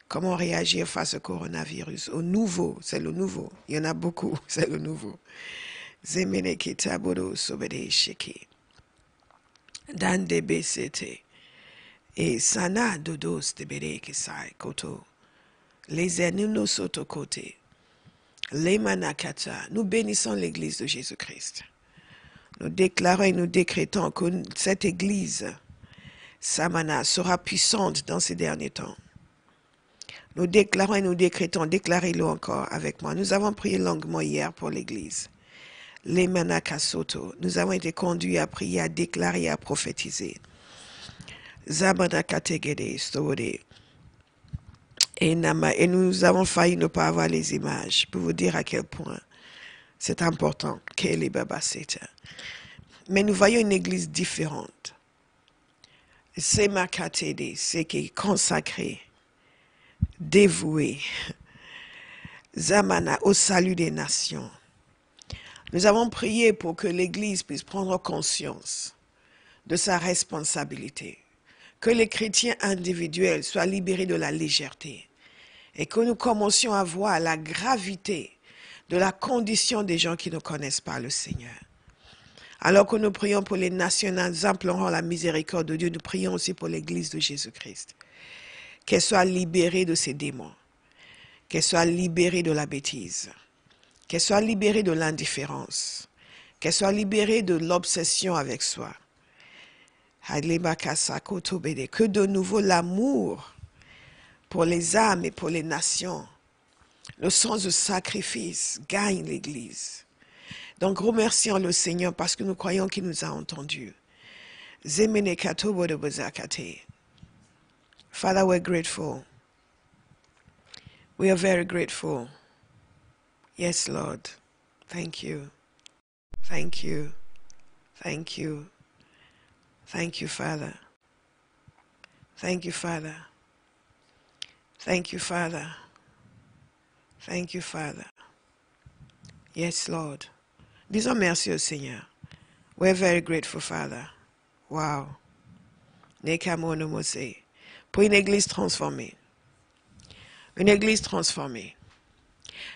Comment réagir face au coronavirus? Au nouveau, c'est le nouveau. Il y en a beaucoup, c'est le nouveau. Zemene kitabodo sobede shiki. Dande sete. Et sana dodos tebere kisai koto. Les ennuis soto côté. Les manakata. Nous bénissons l'église de Jésus-Christ. Nous déclarons et nous décrétons que cette église, Samana, sera puissante dans ces derniers temps. Nous déclarons et nous décrétons, déclarez-le encore avec moi. Nous avons prié longuement hier pour l'église. Les manakasoto. Nous avons été conduits à prier, à déclarer, à prophétiser. Zabanakategede, stowode. Et nous avons failli ne pas avoir les images pour vous dire à quel point c'est important. Mais nous voyons une église différente. C'est Makatede, c'est qui est consacré, dévoué, Zamana, au salut des nations. Nous avons prié pour que l'église puisse prendre conscience de sa responsabilité, que les chrétiens individuels soient libérés de la légèreté et que nous commencions à voir la gravité de la condition des gens qui ne connaissent pas le Seigneur. Alors que nous prions pour les nations, nous implorons la miséricorde de Dieu, nous prions aussi pour l'église de Jésus-Christ. Qu'elle soit libérée de ses démons, qu'elle soit libérée de la bêtise, qu'elle soit libérée de l'indifférence, qu'elle soit libérée de l'obsession avec soi. Que de nouveau l'amour pour les âmes et pour les nations, le sens de sacrifice gagne l'église. Donc remercions le Seigneur parce que nous croyons qu'il nous a entendus. Father, we're grateful. We are very grateful. Yes, Lord. Thank you. Thank you. Thank you. Thank you, Father. Thank you, Father. Thank you, Father. Thank you, Father. Yes, Lord. Disons merci au Seigneur. We're very grateful, Father. Wow. Pour une église transformée. Une église transformée.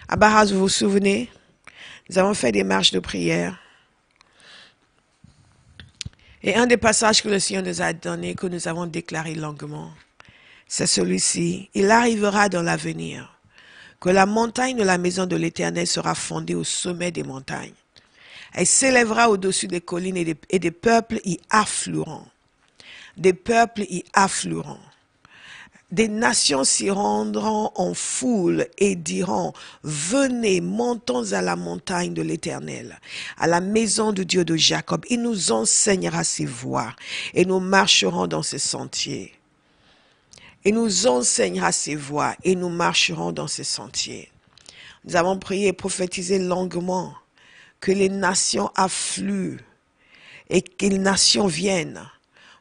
À Barras, vous vous souvenez, nous avons fait des marches de prière. Et un des passages que le Seigneur nous a donné, que nous avons déclaré longuement, c'est celui-ci. Il arrivera dans l'avenir que la montagne de la maison de l'Éternel sera fondée au sommet des montagnes. Elle s'élèvera au-dessus des collines et des peuples y afflueront. Des peuples y afflueront. Des nations s'y rendront en foule et diront, venez, montons à la montagne de l'Éternel, à la maison de Dieu de Jacob. Il nous enseignera ses voies et nous marcherons dans ses sentiers. Il nous enseignera ses voies et nous marcherons dans ses sentiers. Nous avons prié et prophétisé longuement que les nations affluent et que les nations viennent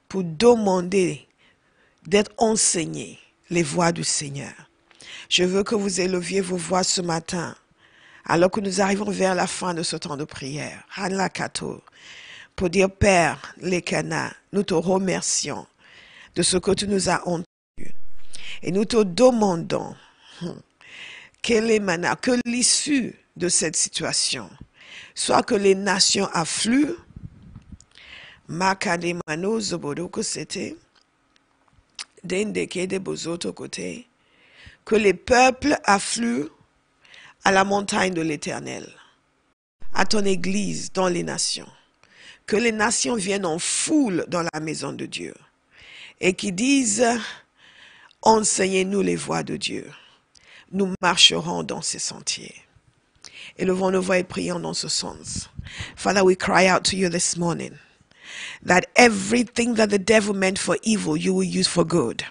pour demander d'être enseignées les voies du Seigneur. Je veux que vous éleviez vos voix ce matin, alors que nous arrivons vers la fin de ce temps de prière. Pour dire, Père, l'Éternel, nous te remercions de ce que tu nous as entendu. Et nous te demandons que l'issue de cette situation soit que les nations affluent, que les peuples affluent à la montagne de l'Éternel. à ton Église dans les nations. Que les nations viennent en foule dans la maison de Dieu et qui disent, enseignez-nous les voies de Dieu. Nous marcherons dans ces sentiers. Élevons nos voix et prions dans ce sens. Father, we cry out to you this morning that everything that the devil meant for evil, you will use for good.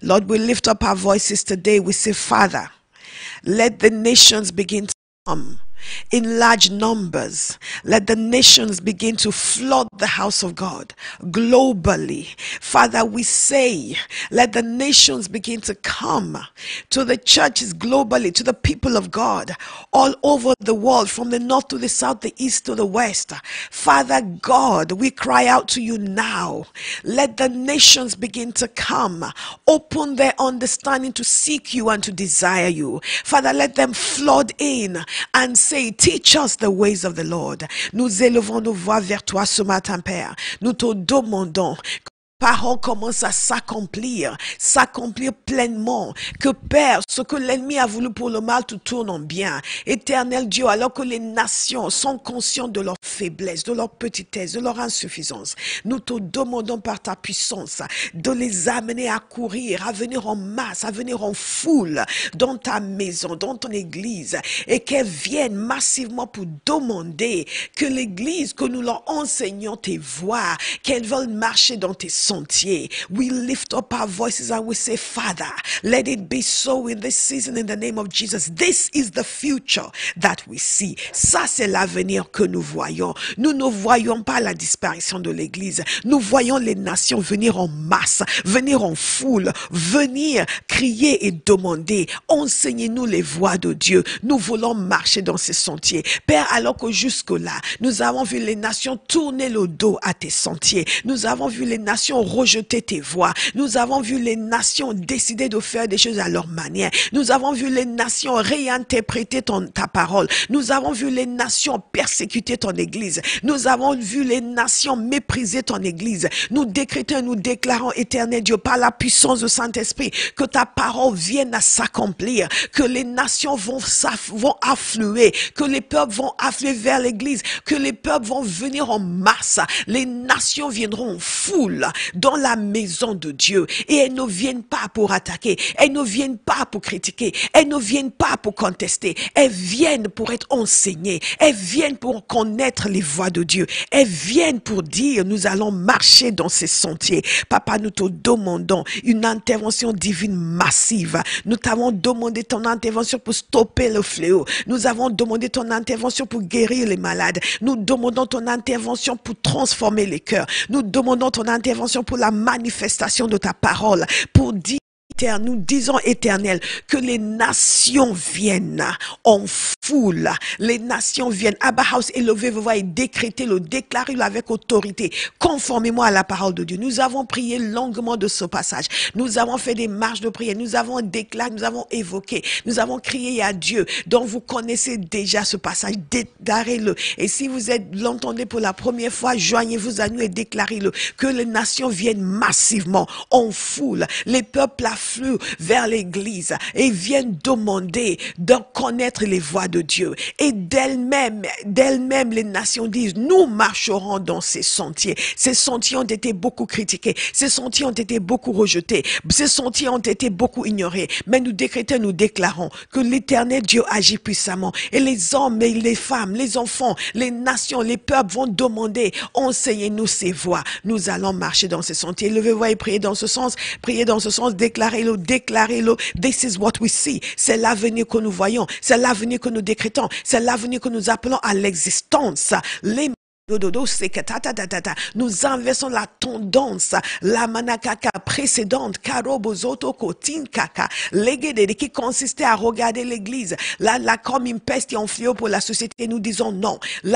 Lord, we lift up our voices today. We say, Father, let the nations begin to come in large numbers. Let the nations begin to flood the house of God globally. Father, we say, let the nations begin to come to the churches globally, to the people of God all over the world, from the north to the south, the east to the west. Father God, we cry out to you now. Let the nations begin to come. Open their understanding to seek you and to desire you. Father, let them flood in and say, teach us the ways of the Lord. Nous élevons nos voix vers toi ce matin, Père. Nous te demandons parole commence à s'accomplir pleinement. Que Père, ce que l'ennemi a voulu pour le mal, tout tourne en bien. Éternel Dieu, alors que les nations sont conscientes de leur faiblesse, de leur petitesse, de leur insuffisance, nous te demandons par ta puissance de les amener à courir, à venir en masse, à venir en foule dans ta maison, dans ton église, et qu'elles viennent massivement pour demander que l'église, que nous leur enseignons tes voies, qu'elles veulent marcher dans tes sentiers. We lift up our voices and we say, Father, let it be so in this season in the name of Jesus. This is the future that we see. Ça, c'est l'avenir que nous voyons. Nous ne voyons pas la disparition de l'Église. Nous voyons les nations venir en masse, venir en foule, venir crier et demander. Enseignez-nous les voies de Dieu. Nous voulons marcher dans ces sentiers. Père, alors que jusque-là, nous avons vu les nations tourner le dos à tes sentiers. Nous avons vu les nations rejeter tes voies. Nous avons vu les nations décider de faire des choses à leur manière. Nous avons vu les nations réinterpréter ta parole. Nous avons vu les nations persécuter ton église. Nous avons vu les nations mépriser ton église. Nous décrétons, nous déclarons, éternel Dieu, par la puissance du Saint-Esprit, que ta parole vienne à s'accomplir, que les nations vont affluer, que les peuples vont affluer vers l'église, que les peuples vont venir en masse. Les nations viendront en foule dans la maison de Dieu, et elles ne viennent pas pour attaquer, elles ne viennent pas pour critiquer, elles ne viennent pas pour contester, elles viennent pour être enseignées, elles viennent pour connaître les voies de Dieu, elles viennent pour dire nous allons marcher dans ces sentiers. Papa, nous te demandons une intervention divine massive. Nous t'avons demandé ton intervention pour stopper le fléau. Nous avons demandé ton intervention pour guérir les malades. Nous demandons ton intervention pour transformer les cœurs. Nous demandons ton intervention pour la manifestation de ta parole, pour dire, nous disons, éternel, que les nations viennent en foule. Les nations viennent. Abba House, élevez vos voix et décrétez-le, déclarez-le avec autorité, conformément à la parole de Dieu. Nous avons prié longuement de ce passage. Nous avons fait des marches de prière. Nous avons déclaré, nous avons évoqué, nous avons crié à Dieu, dont vous connaissez déjà ce passage. Déclarez-le. Et si vous l'entendez pour la première fois, joignez-vous à nous et déclarez-le. Que les nations viennent massivement, en foule. Les peuples affluent vers l'église et viennent demander de connaître les voies de Dieu. Et d'elles-mêmes, les nations disent, nous marcherons dans ces sentiers. Ces sentiers ont été beaucoup critiqués. Ces sentiers ont été beaucoup rejetés. Ces sentiers ont été beaucoup ignorés. Mais nous décrétons, nous déclarons que l'Éternel Dieu agit puissamment. Et les hommes et les femmes, les enfants, les nations, les peuples vont demander, enseignez-nous ces voies. Nous allons marcher dans ces sentiers. Levez-vous et priez dans ce sens. Priez dans ce sens. Déclarez-le, déclarez-le. This is what we see. C'est l'avenir que nous voyons. C'est l'avenir que nous décrétons. C'est l'avenir que nous appelons à l'existence. Nous inversons la tendance, la manakaka précédente, qui consistait à regarder l'église, là, comme une peste et un fléau pour la société. Nous disons non. Nous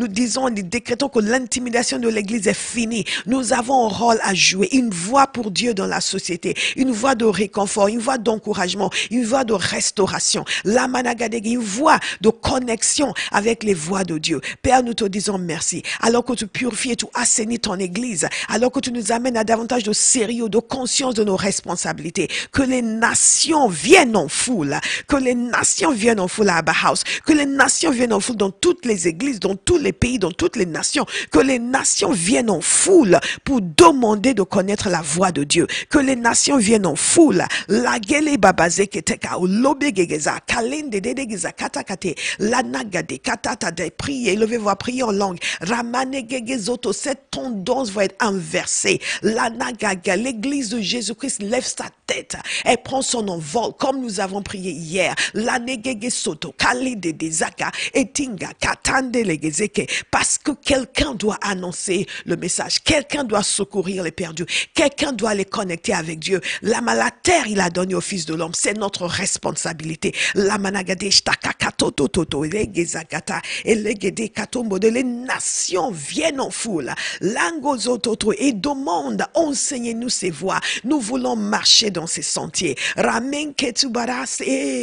disons, nous décrétons que l'intimidation de l'église est finie. Nous avons un rôle à jouer, une voix pour Dieu dans la société, une voix de réconfort, une voix d'encouragement, une voix de restauration. La managade une voie de connexion avec les voies de Dieu. Père, nous te disons merci. Alors que tu purifies et tu assainis ton Église, alors que tu nous amènes à davantage de sérieux, de conscience de nos responsabilités, que les nations viennent en foule, que les nations viennent en foule à Abba House, que les nations viennent en foule dans toutes les églises, dans tous les pays, dans toutes les nations, que les nations viennent en foule pour demander de connaître la voix de Dieu, que les nations viennent en foule, la gele babaze keteka, ou lobe gegeza, kalende dedegeza katakate, la nagade, katata de prier, levez-vous, prier en langue, ramane gegezoto, cette tendance va être inversée, la nagaga, l'église de Jésus-Christ lève sa tête, elle prend son envol, comme nous avons prié hier, la negege soto, kalede de zaka, etinga, katande legezeke, parce que quelqu'un doit annoncer le message, quelqu'un doit secourir les perdus, quelqu'un doit les connecter avec Dieu. La terre, il a donné au Fils de l'homme, c'est notre responsabilité. La managade shtakato toto legezagata et legede katombo, les nations viennent en foule, langozo toto, et demandent, enseignez-nous ces voies. Nous voulons marcher dans ces sentiers. Ramen ketubaras,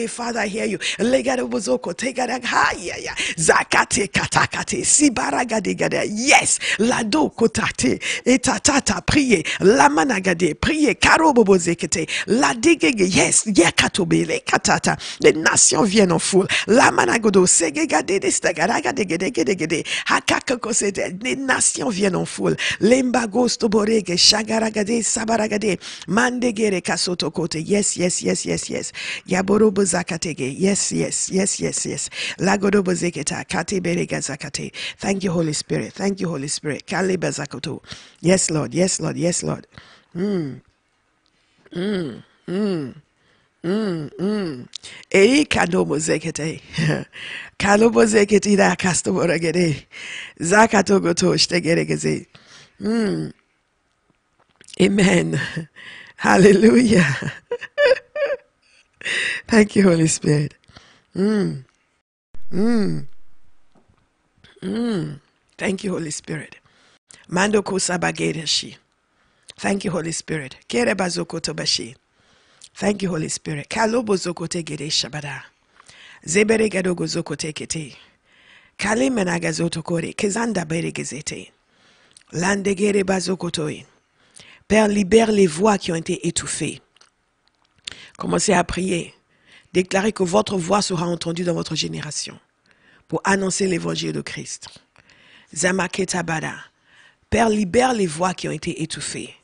Father, I hear you. Legado bozoko tegadagaya, zakate katakate, sibaragade gada. Yes, lado kotate, etatata, priez, la managade, priez, karobobozekete, la digege, yes, yakatobele katata. Les nations viennent en foule. La managodo, segegade, destagaragade, gede, hakakakosete. Les nations viennent en foule. Lembagos toborege, shagaragade, sabaragade, mandegere kasoto kote. Yes, yes, yes, yes, yes. Yaborobo zakatege. Yes, yes, yes, yes, yes. Lagodobo zeketa, kate berega zakate. Thank you, Holy Spirit. Thank you, Holy Spirit. Kaleba zakoto. Yes, Lord. Yes, Lord. Yes, Lord. Ei kadomo zekete. Kalobo zekete da kastoboragede. Zakato goto shtegeregeze. Amen. Hallelujah. Thank you, Holy Spirit. Thank you, Holy Spirit. Mando kusabagedeshi. Thank you, Holy Spirit. Kerebazokotobashi. Thank you, Holy Spirit. Kalobo zokote gede shabada. Zebere gadogo zokote kete. Kale menagazoto kore. Kezanda bere gezete. Landegere bazokotoi. Père, libère les voix qui ont été étouffées. Commencez à prier. Déclarez que votre voix sera entendue dans votre génération pour annoncer l'évangile de Christ. Zamaketabada. Père, libère les voix qui ont été étouffées.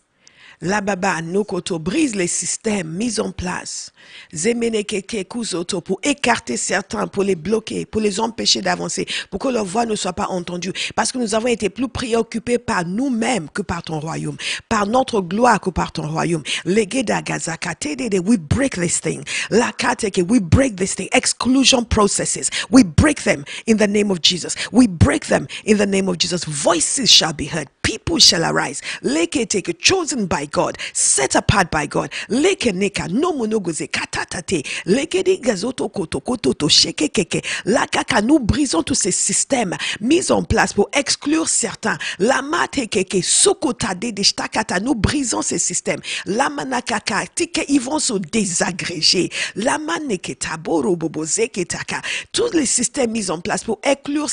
La baba nokoto, brise les systèmes mis en place. Zemenekeke kuzoto, pour écarter certains, pour les bloquer, pour les empêcher d'avancer, pour que leur voix ne soit pas entendue. Parce que nous avons été plus préoccupés par nous-mêmes que par ton royaume, par notre gloire que par ton royaume. Legeda gazakate, we break this thing. Lakateke, we break this thing. Exclusion processes, we break them in the name of Jesus. We break them in the name of Jesus. Voices shall be heard. People shall arise. Leketeke, chosen by God, set apart by God. Lekeneka, no monogoze, katatate, lekedi gazoto koto koto shekekeke. Lakaka, nous brisons tous ces systèmes mis en place pour exclure certains. Lamatekeke, sokotade de shtakata, nous brisons ces systèmes. Lamanakaka, tike, ils vont se désagréger. Lamaneketa, boroboboze ketaka, tous les systèmes mis en place pour exclure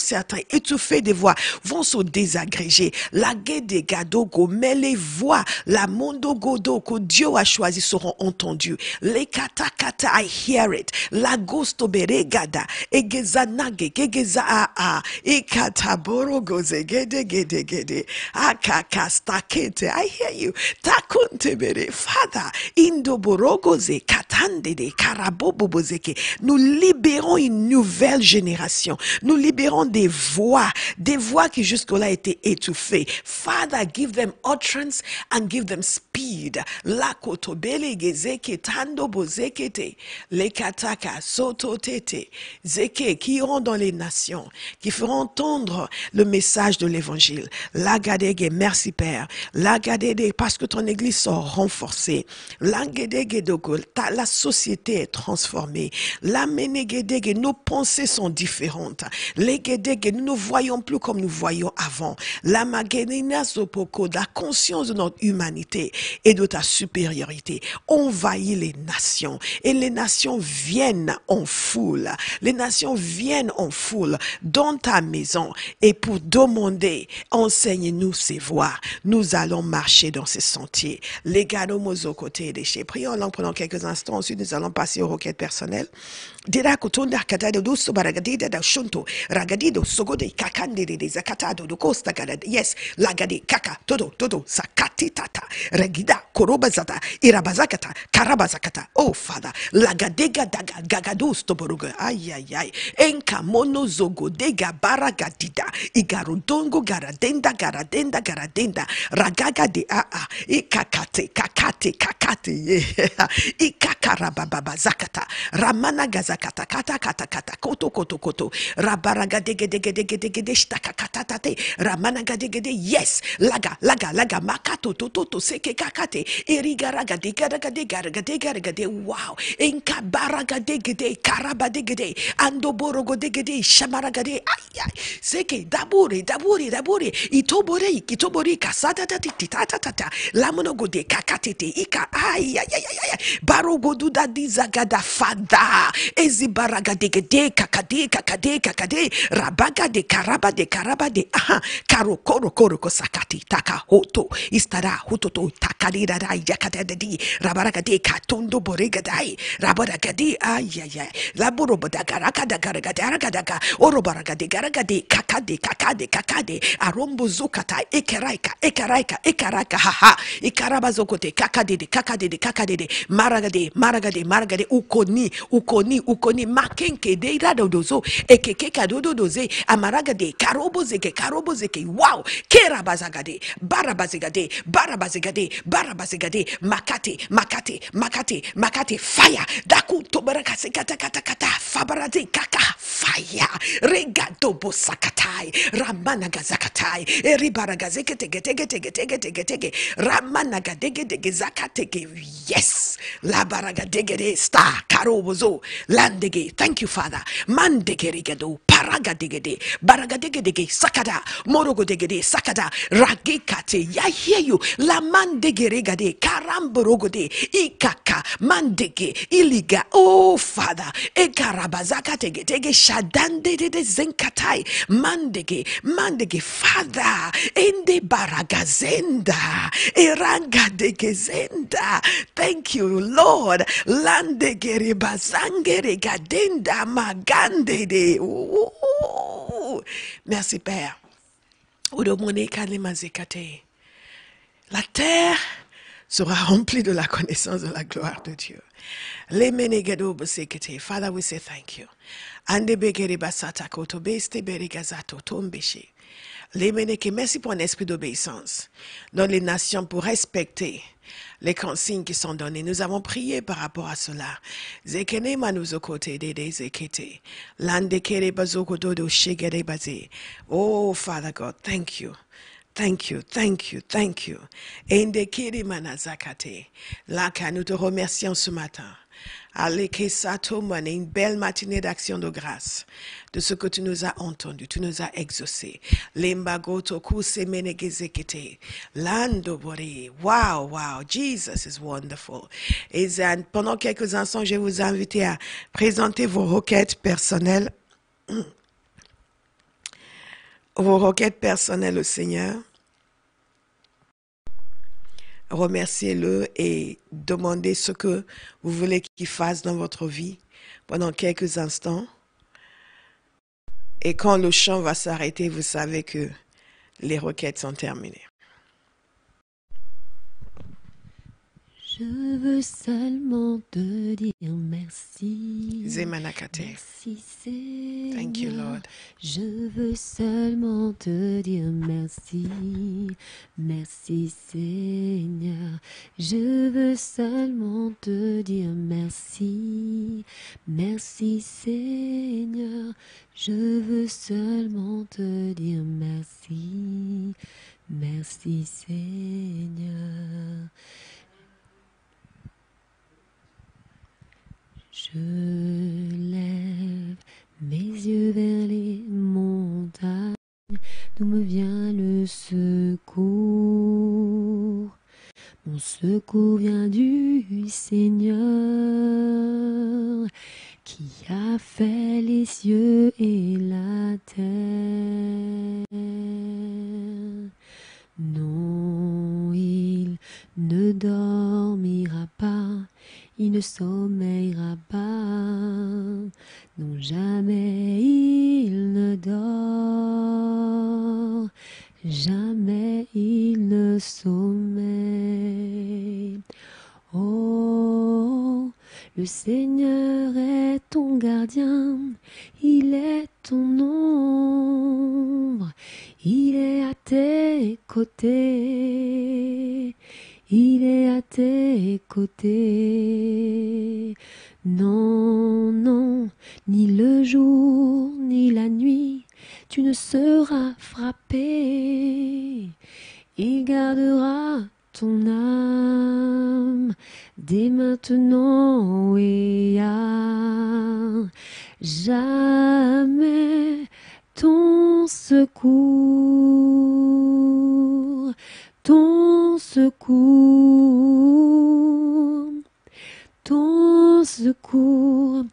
certains, étouffer des voix, vont se désagréger. La guede gadogo, mais les voix, la mondo godo que Dieu a choisi seront entendues. Les katakata, I hear it. La gosto beregada, egezanage, gegeza a, ekataboro goze, gede, akakastakete, I hear you. Takunte bere, Father, indoborogoze, katande de karabobobozeke. Nous libérons une nouvelle génération. Nous libérons des voix qui jusque-là étaient étouffées. Father, give them utterance and give them speed. Lakotobele gezeke tando bozekete. Lekataka sototete. Zeke qui iront dans les nations, qui feront entendre le message de l'évangile. Lagadege, merci Père. Lagadege, parce que ton église sera renforcée. Langedege dogo, la société est transformée. Lamenegedege, nos pensées sont différentes. Legedege, nous ne voyons plus comme nous voyions avant. la magenina sopoko, la conscience de notre humanité et de ta supériorité envahit les nations. Et les nations viennent en foule. Les nations viennent en foule dans ta maison et pour demander, enseigne-nous ces voies. Nous allons marcher dans ces sentiers. Les gars de côté des chez. Prions en langue pendant quelques instants. Ensuite, nous allons passer aux requêtes personnelles. Dira kutunda kata do so baragadida da shunto ragadido sogode kakande de zakatado do costa gada yes lagade kaka todo sakati tata regida korobazata irabazakata karabazakata oh father lagadega daga gagadus to boruga ay enka mono zogo dega baragadida igarudongo garadenda ragaga de ikakate ikakarababa zakata ramana gazakata kata koto rabaraga dege shtakatate ramana gade yes laga makato toto seke kakate erigaraga de wow enka baraga dege karaba dege ando borogo dege shamaraga de ay seke daburi itobori kasata tata lamono gode kakatete ika ay barogo duda dizagada fada ezibaraga degede kakade rabaga de karaba de karo koro sakati taka hoto istara hototo takalira dai yakata de rabaraga de katondo borega dai rabaraga de ay laburo bodagaraka daga orobaraga de garaga de kakade arombo zukata ekaraka haha ikarabazokote kakade maragade ukoni makenke de dozo ekeke doze amaragade karobozeke wow kerabazagade barabazigade makate fire daku tobaraka kata fabarade kaka fire regato bosakatai ramana gazakatai eribaragazeke tege ramana gadege zakatege yes la baragadege star karobozo landege thank you father mandege rigado paragadege baragadege sakada morogo dege sakada ragikate I hear you la mandege regade karamborogode ikaka mandege iliga oh father ekarabazaka tege shadande de zenkatai mandege father ende baragazenda erangadegezenda thank you Lord landegere bazangere gadenda magande de merci Père. La terre sera remplie de la connaissance de la gloire de Dieu. Father, we say thank you. Merci pour un esprit d'obéissance dans les nations pour respecter les consignes qui sont données. Nous avons prié par rapport à cela. Zekene manuzokote dede zekete. Landekere bazokododo shegere baze. Oh, Father God, thank you. Thank you. Endekere manazakate. Laka, nous te remercions ce matin. Une belle matinée d'action de grâce de ce que tu nous as entendu, tu nous as exaucé. Wow, Jesus is wonderful. Et pendant quelques instants, je vais vous inviter à présenter vos requêtes personnelles. Vos requêtes personnelles au Seigneur. Remerciez-le et demandez ce que vous voulez qu'il fasse dans votre vie pendant quelques instants. Et quand le chant va s'arrêter, vous savez que les requêtes sont terminées. Je veux seulement te dire merci. Zemanakate. Merci Seigneur. Thank you, Lord. Je veux seulement te dire merci. Merci Seigneur. Je veux seulement te dire merci. Merci Seigneur. Je veux seulement te dire merci. Merci Seigneur. Je lève mes yeux vers les montagnes, d'où me vient le secours. Mon secours vient du Seigneur, qui a fait les cieux et la terre. Non, il ne dormira pas, il ne sommeillera pas. Non, jamais il ne dort, jamais il ne sommeille. Oh, le Seigneur est ton gardien, il est ton ombre, il est à tes côtés, il est à tes côtés. Non, non, ni le jour, ni la nuit, tu ne seras frappé. Il gardera ton âme dès maintenant et à jamais. Ton secours, ton secours, ton secours,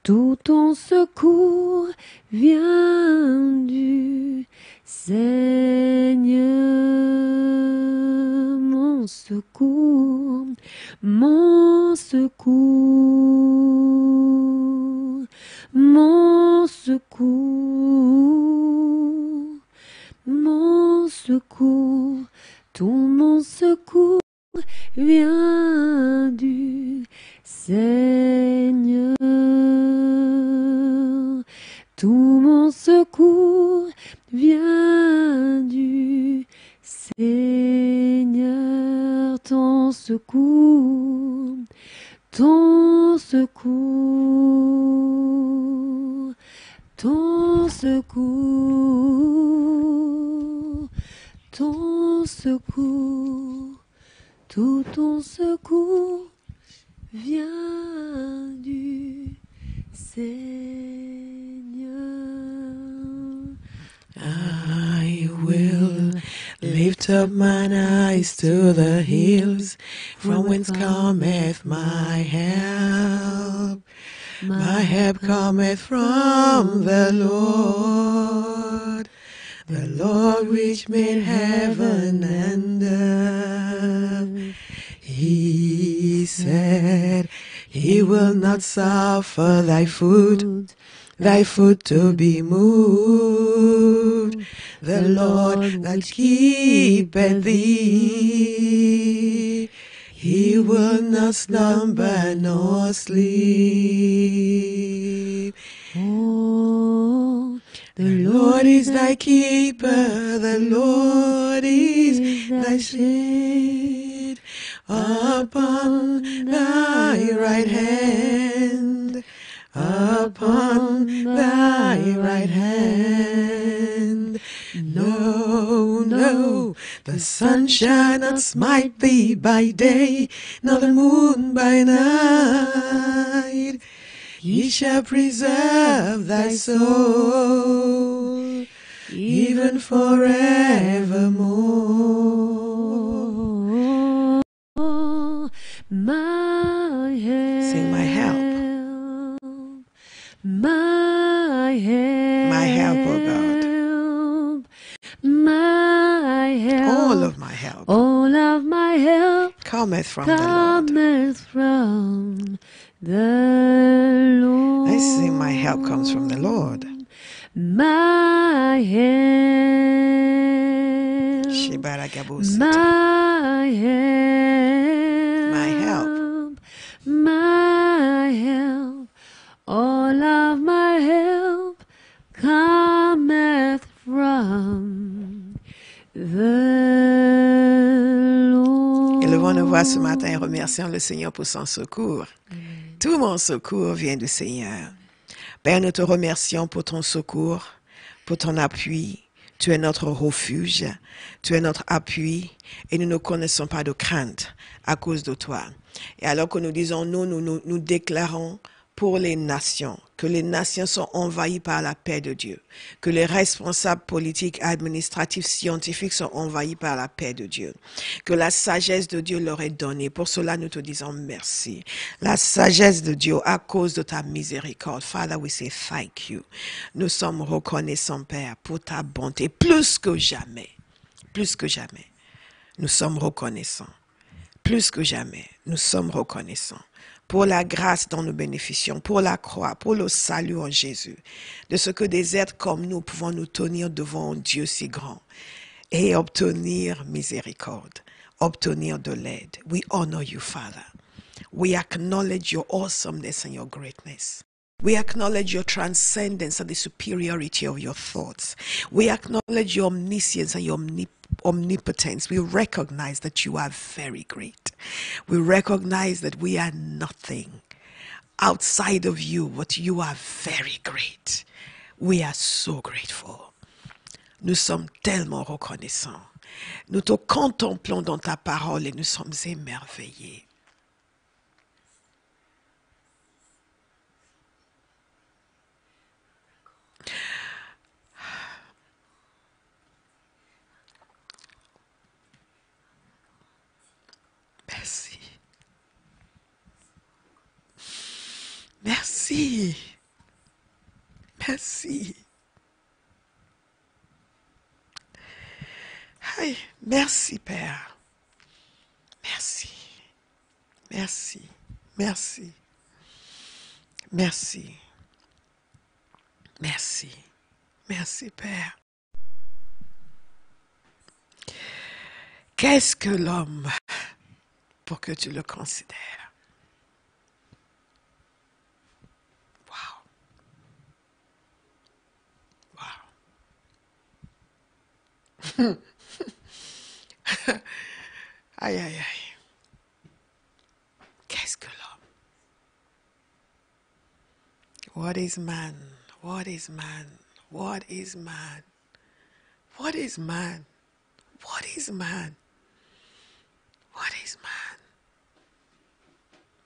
tout ton secours vient du Seigneur. Mon secours, mon secours, mon secours, mon secours, tout mon secours vient du Seigneur. Tout mon secours vient du Seigneur. Ton secours, ton secours, ton secours, ton secours, tout ton secours vient du Seigneur. I will lift up mine eyes to the hills, from whence cometh my help. My help cometh from the Lord which made heaven and earth. He said, He will not suffer thy foot to be moved. The Lord that keepeth thee, He will not slumber nor sleep. Oh, the Lord is thy keeper, the Lord is thy shade upon thy right hand, upon thy right hand. No, no, the sun shall not smite thee by day, nor the moon by night. He shall preserve thy soul, even forevermore. My help. Sing my help. My help. My help, O God. My help. All of my help. All of my help Cometh from the Lord. cometh from the Lord. I sing my help comes from the Lord. My help. My help. My help. My help. All of my help cometh from the Lord. Élevons nos voix ce matin et remercions le Seigneur pour son secours. Amen. Tout mon secours vient du Seigneur. Père, nous te remercions pour ton secours, pour ton appui. Tu es notre refuge, tu es notre appui et nous ne connaissons pas de crainte à cause de toi. Et alors que nous disons nous déclarons pour les nations, que les nations sont envahies par la paix de Dieu, que les responsables politiques, administratifs, scientifiques sont envahis par la paix de Dieu, que la sagesse de Dieu leur est donnée. Pour cela, nous te disons merci. La sagesse de Dieu à cause de ta miséricorde. Father, we say thank you. Nous sommes reconnaissants, Père, pour ta bonté, plus que jamais. Plus que jamais. Nous sommes reconnaissants. Plus que jamais, nous sommes reconnaissants pour la grâce dont nous bénéficions, pour la croix, pour le salut en Jésus, de ce que des êtres comme nous pouvons nous tenir devant un Dieu si grand et obtenir miséricorde, obtenir de l'aide. We honor you, Father. We acknowledge your awesomeness and your greatness. We acknowledge your transcendence and the superiority of your thoughts. We acknowledge your omniscience and your omnipotence. We recognize that you are very great. We recognize that we are nothing outside of you, but you are very great. We are so grateful. Nous sommes tellement reconnaissants. Nous te contemplons dans ta parole et nous sommes émerveillés. Merci. Merci. Merci. Aïe, merci, Père. Merci. Merci. Merci. Merci. Merci. Merci, Père. Qu'est-ce que l'homme pour que tu le considères? Wow. Wow. Aïe, aïe, aïe. Qu'est-ce que l'homme? What is man? What is man? What is man? What is man? What is man? What is man?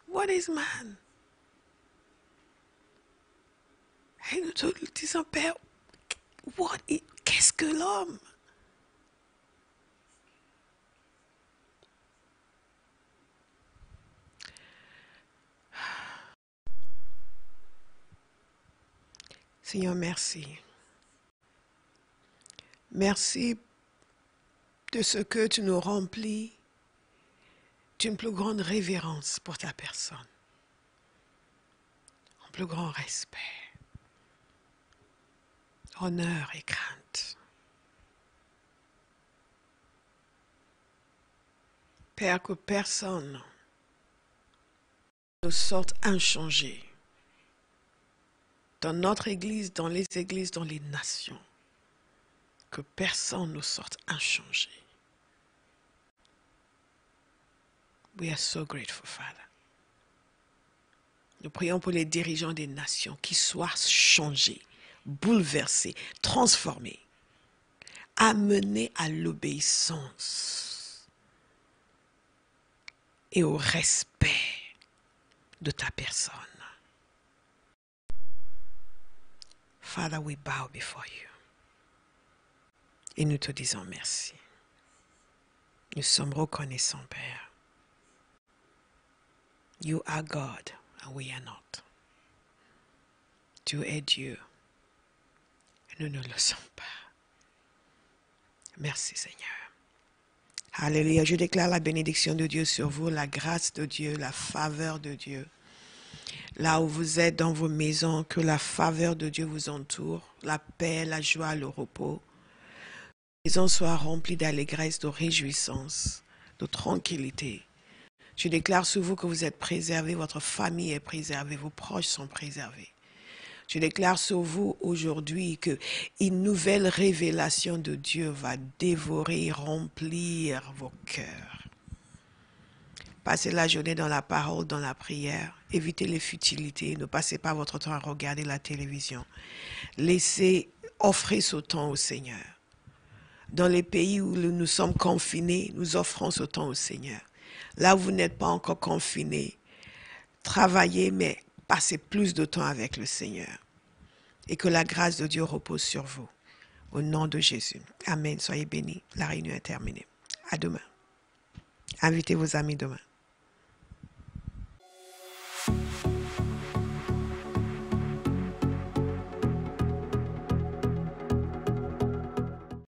What is man? Et nous te disons, Père, qu'est-ce que l'homme? Seigneur, merci. Merci de ce que tu nous remplis d'une plus grande révérence pour ta personne, un plus grand respect, honneur et crainte. Père, que personne ne sorte inchangé dans notre Église, dans les églises, dans les nations. Que personne ne sorte inchangé. We are so grateful, Father. Nous prions pour les dirigeants des nations qui soient changés, bouleversés, transformés, amenés à l'obéissance et au respect de ta personne. Father, we bow before you. Et nous te disons merci. Nous sommes reconnaissants, Père. You are God and we are not. Tu es Dieu et nous ne le sommes pas. Merci, Seigneur. Alléluia. Je déclare la bénédiction de Dieu sur vous, la grâce de Dieu, la faveur de Dieu. Là où vous êtes dans vos maisons, que la faveur de Dieu vous entoure, la paix, la joie, le repos. Les maisons soient remplies d'allégresse, de réjouissance, de tranquillité. Je déclare sur vous que vous êtes préservés, votre famille est préservée, vos proches sont préservés. Je déclare sur vous aujourd'hui qu'une nouvelle révélation de Dieu va dévorer, remplir vos cœurs. Passez la journée dans la parole, dans la prière. Évitez les futilités. Ne passez pas votre temps à regarder la télévision. Laissez, offrez ce temps au Seigneur. Dans les pays où nous sommes confinés, nous offrons ce temps au Seigneur. Là où vous n'êtes pas encore confinés, travaillez, mais Passez plus de temps avec le Seigneur. Et que la grâce de Dieu repose sur vous. Au nom de Jésus. Amen. Soyez bénis. La réunion est terminée. À demain. Invitez vos amis demain.